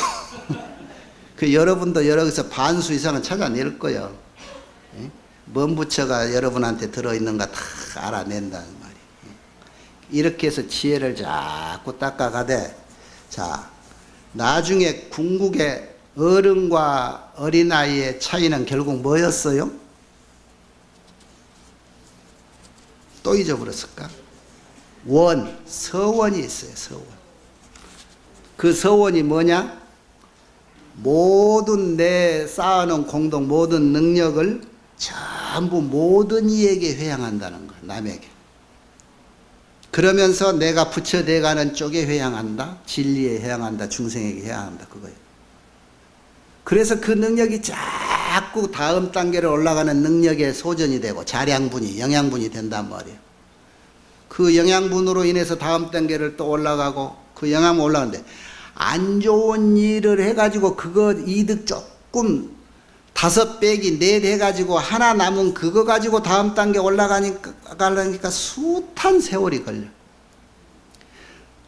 그 여러분도 여기서 반수 이상은 찾아낼 거예요. 뭔 부처가 여러분한테 들어있는가 다 알아낸다는 말이에요. 이렇게 해서 지혜를 자꾸 닦아가되, 자, 나중에 궁극의 어른과 어린아이의 차이는 결국 뭐였어요? 또 잊어버렸을까? 서원이 있어요, 서원. 그 서원이 뭐냐? 모든 내 쌓아놓은 공덕, 모든 능력을 전부 모든 이에게 회양한다는 거, 남에게. 그러면서 내가 부처돼가는 쪽에 회양한다, 진리에 회양한다, 중생에게 회양한다, 그거예요. 그래서 그 능력이 자꾸 다음 단계로 올라가는 능력의 소전이 되고 자량분이, 영양분이 된단 말이에요. 그 영양분으로 인해서 다음 단계를 또 올라가고 그 영양분 올라가는데 안 좋은 일을 해가지고 그거 이득 조금 5 빼기 4 해가지고 하나 남은 그거 가지고 다음 단계 올라가니까 숱한 세월이 걸려.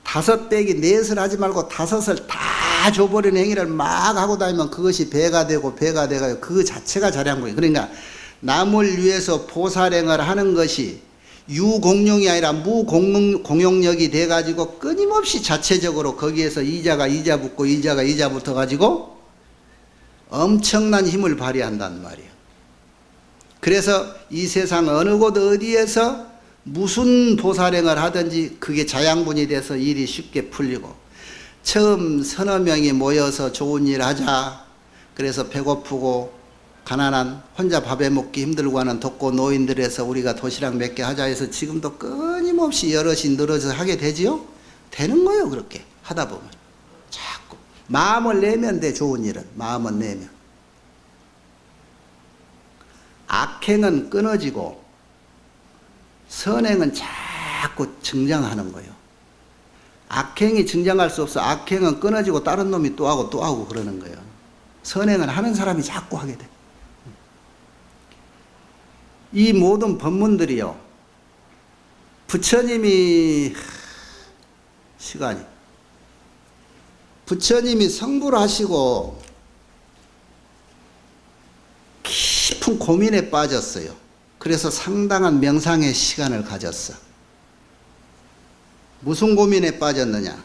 5 빼기 4을 하지 말고 5을 다 줘버리는 행위를 막 하고 다니면 그것이 배가 되고 배가 돼가지고 그 자체가 자량분이에요. 그러니까 남을 위해서 보살행을 하는 것이 유공용이 아니라 무공용력이 돼가지고 끊임없이 자체적으로 거기에서 이자가 이자 붙고 이자가 이자 붙어가지고 엄청난 힘을 발휘한단 말이에요. 그래서 이 세상 어느 곳 어디에서 무슨 보살행을 하든지 그게 자양분이 돼서 일이 쉽게 풀리고, 처음 서너 명이 모여서 좋은 일 하자, 그래서 배고프고 가난한 혼자 밥해 먹기 힘들고 하는 독거 노인들에서 우리가 도시락 몇 개 하자 해서 지금도 끊임없이 여럿이 늘어서 하게 되지요? 되는 거예요. 그렇게 하다 보면 자꾸 마음을 내면 돼. 좋은 일은 마음을 내면. 악행은 끊어지고 선행은 자꾸 증장하는 거예요. 악행이 증장할 수 없어. 악행은 끊어지고 다른 놈이 또 하고 또 하고 그러는 거예요. 선행은 하는 사람이 자꾸 하게 돼. 이 모든 법문들이요, 부처님이 성불을 하시고 깊은 고민에 빠졌어요. 그래서 상당한 명상의 시간을 가졌어. 무슨 고민에 빠졌느냐?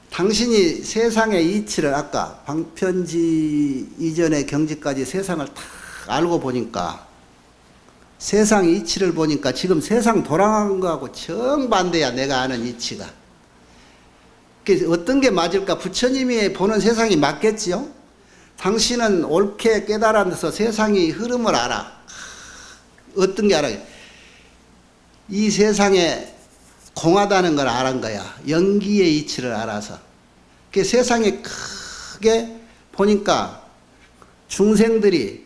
당신이 세상의 이치를, 아까 방편지 이전의 경지까지 세상을 다 알고 보니까, 세상 이치를 보니까 지금 세상 돌아간 거하고 정반대야. 내가 아는 이치가 어떤 게 맞을까? 부처님이 보는 세상이 맞겠지요? 당신은 옳게 깨달아서 세상의 흐름을 알아. 어떤 게 알아? 이 세상에 공하다는 걸 알은 거야. 연기의 이치를 알아서. 그 세상에 크게 보니까 중생들이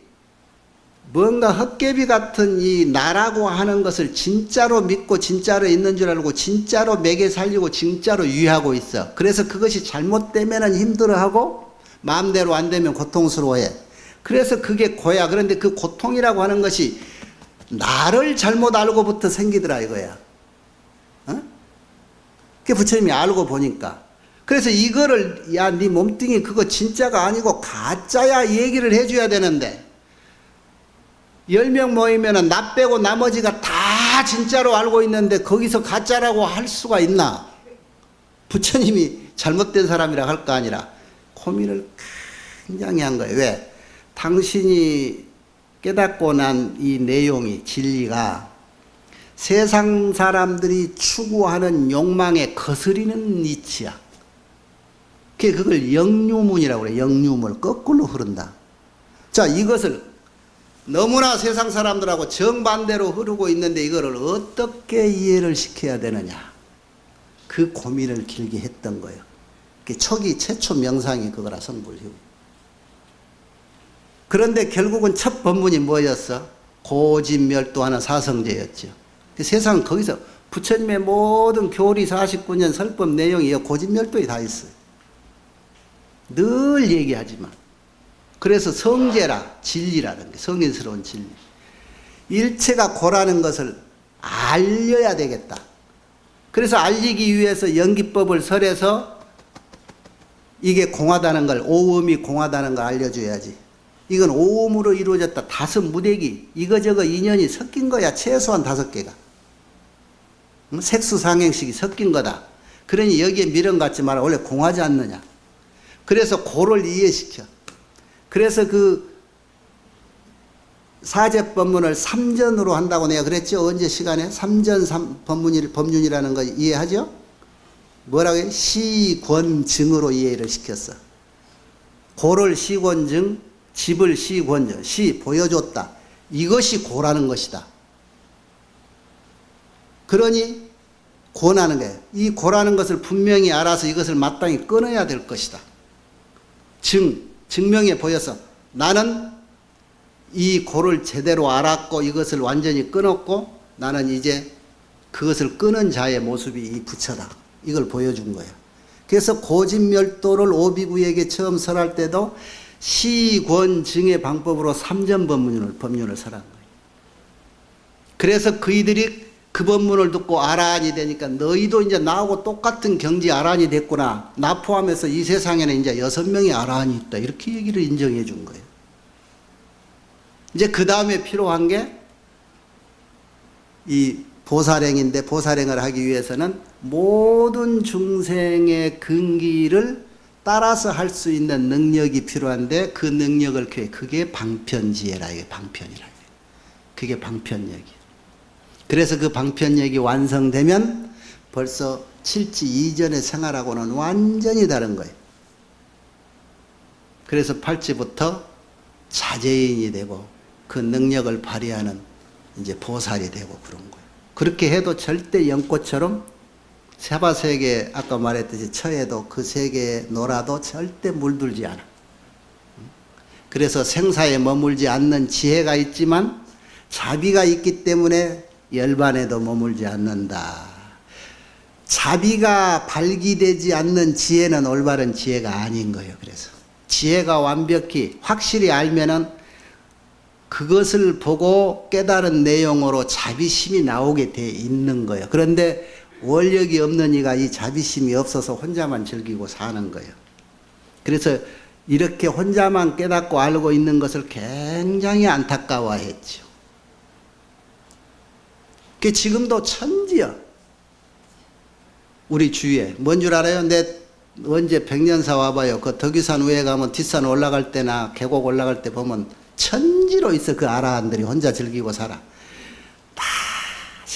뭔가 헛개비 같은 이 나라고 하는 것을 진짜로 믿고 진짜로 있는 줄 알고 진짜로 먹여 살리고 진짜로 유의하고 있어. 그래서 그것이 잘못되면 힘들어하고 마음대로 안 되면 고통스러워해. 그래서 그게 고야. 그런데 그 고통이라고 하는 것이 나를 잘못 알고부터 생기더라 이거야. 어? 그 부처님이 알고 보니까. 그래서 이거를 야, 네 몸뚱이 그거 진짜가 아니고 가짜야 이 얘기를 해줘야 되는데 10명 모이면은 나 빼고 나머지가 다 진짜로 알고 있는데 거기서 가짜라고 할 수가 있나? 부처님이 잘못된 사람이라 할 거 아니라 고민을 굉장히 한 거예요. 왜? 당신이 깨닫고 난 이 내용이 진리가 세상 사람들이 추구하는 욕망에 거스리는 이치야. 그걸 역류문이라고 그래. 역류물 거꾸로 흐른다. 자, 이것을 너무나 세상 사람들하고 정반대로 흐르고 있는데 이거를 어떻게 이해를 시켜야 되느냐. 그 고민을 길게 했던 거예요. 초기 최초 명상이 그거라 성불효. 그런데 결국은 첫 법문이 뭐였어? 고진멸도하는 사성제였죠. 세상은 거기서 부처님의 모든 교리 49년 설법 내용이 고진멸도에 다 있어요. 늘 얘기하지만. 그래서 성제라, 진리라는 게 성인스러운 진리. 일체가 고라는 것을 알려야 되겠다. 그래서 알리기 위해서 연기법을 설해서 이게 공하다는 걸, 오음이 공하다는 걸 알려줘야지. 이건 오음으로 이루어졌다. 5 무대기, 이거저거 인연이 섞인 거야. 최소한 5개가. 색수상행식이 섞인 거다. 그러니 여기에 미련 갖지 마라. 원래 공하지 않느냐. 그래서 고를 이해시켜. 그래서 그 사제법문을 3전으로 한다고 내가 그랬죠? 언제 시간에? 3전 법륜이라는 거 이해하죠? 뭐라고 해? 시권증으로 이해를 시켰어. 고를 시권증, 집을 시권증, 시 보여줬다. 이것이 고라는 것이다. 그러니 고라는 거예요. 이 고라는 것을 분명히 알아서 이것을 마땅히 끊어야 될 것이다. 증명해 보여서 나는 이 고를 제대로 알았고 이것을 완전히 끊었고 나는 이제 그것을 끊은 자의 모습이 이 부처다. 이걸 보여준 거예요. 그래서 고진멸도를 오비구에게 처음 설할 때도 시권증의 방법으로 3전 법륜을 설한 거예요. 그래서 그이들이 그 법문을 듣고 아라한이 되니까 너희도 이제 나하고 똑같은 경지 아라한이 됐구나. 나 포함해서 이 세상에는 이제 6명의 아라한이 있다. 이렇게 얘기를 인정해 준 거예요. 이제 그 다음에 필요한 게 이 보살행인데 보살행을 하기 위해서는 모든 중생의 근기를 따라서 할 수 있는 능력이 필요한데 그 능력을 그게 방편지혜라. 이게 방편이라. 그게 방편력이에요. 그래서 그 방편력이 완성되면 벌써 칠지 이전의 생활하고는 완전히 다른 거예요. 그래서 팔지부터 자제인이 되고 그 능력을 발휘하는 이제 보살이 되고 그런 거예요. 그렇게 해도 절대 연꽃처럼 세바세계 아까 말했듯이 처해도 그 세계에 놀아도 절대 물들지 않아. 그래서 생사에 머물지 않는 지혜가 있지만 자비가 있기 때문에 열반에도 머물지 않는다. 자비가 발기되지 않는 지혜는 올바른 지혜가 아닌 거예요. 그래서 지혜가 완벽히 확실히 알면은 그것을 보고 깨달은 내용으로 자비심이 나오게 돼 있는 거예요. 그런데 원력이 없는 이가 이 자비심이 없어서 혼자만 즐기고 사는 거예요. 그래서 이렇게 혼자만 깨닫고 알고 있는 것을 굉장히 안타까워했죠. 그 지금도 천지야. 우리 주위에. 뭔 줄 알아요? 내 언제 백년사 와봐요. 그 덕유산 위에 가면 뒷산 올라갈 때나 계곡 올라갈 때 보면 천지로 있어. 그 아라한들이 혼자 즐기고 살아. 다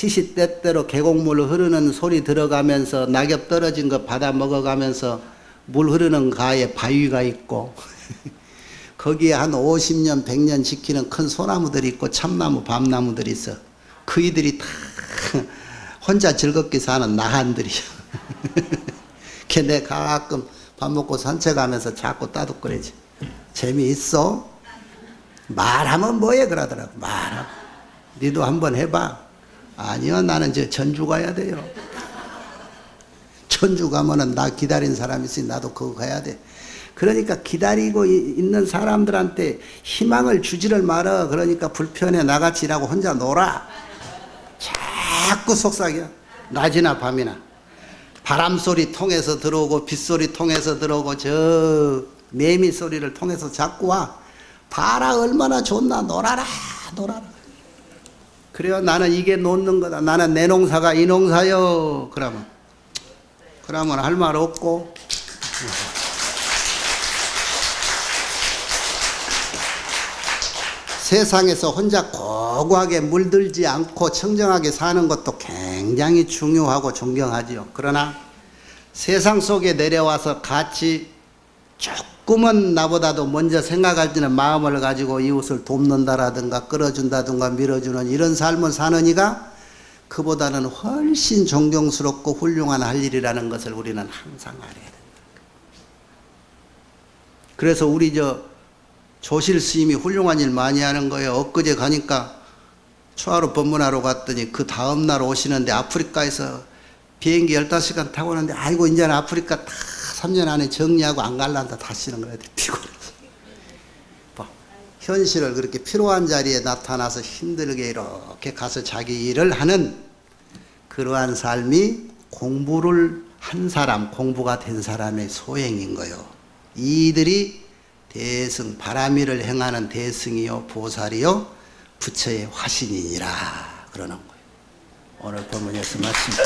시시때때로 계곡물 흐르는 소리 들어가면서 낙엽 떨어진 거 받아 먹어가면서 물 흐르는 가에 바위가 있고 거기에 한 50년 100년 지키는 큰 소나무들이 있고 참나무 밤나무들이 있어. 그이들이 다 혼자 즐겁게 사는 나한들이야. 걔네 가끔 밥 먹고 산책하면서 자꾸 따둑거리지. 재미있어? 말하면 뭐해 그러더라고. 말하면. 니도 한번 해봐. 아니요, 나는 전주 가야 돼요. 전주 가면은 나 기다린 사람 있으니 나도 그거 가야 돼. 그러니까 기다리고 있는 사람들한테 희망을 주지를 말아. 그러니까 불편해 나같이 일하고 혼자 놀아. 자꾸 속삭여. 낮이나 밤이나. 바람소리 통해서 들어오고 빗소리 통해서 들어오고 저 매미 소리를 통해서 자꾸 와. 봐라 얼마나 좋나. 놀아라 놀아라. 그래요. 나는 이게 놓는 거다. 나는 내 농사가 이 농사요. 그러면 할 말 없고. 세상에서 혼자 고고하게 물들지 않고 청정하게 사는 것도 굉장히 중요하고 존경하지요. 그러나 세상 속에 내려와서 같이 조금은 나보다도 먼저 생각하지는 마음을 가지고 이웃을 돕는다라든가 끌어준다든가 밀어주는 이런 삶을 사는 이가 그보다는 훨씬 존경스럽고 훌륭한 할 일이라는 것을 우리는 항상 알아야 된다. 그래서 우리 조실 스님이 훌륭한 일 많이 하는 거예요. 엊그제 가니까 초하루 법문하러 갔더니 그 다음날 오시는데 아프리카에서 비행기 15시간 타고 오는데 아이고 이제는 아프리카 다 3년 안에 정리하고 안 갈란다 다시는 거야. 피곤해서. 현실을 그렇게 피로한 자리에 나타나서 힘들게 이렇게 가서 자기 일을 하는 그러한 삶이 공부를 한 사람, 공부가 된 사람의 소행인 거요. 이들이 대승, 바람일을 행하는 대승이요 보살이요 부처의 화신이니라 그러는 거예요. 오늘 법문에서 마칩니다.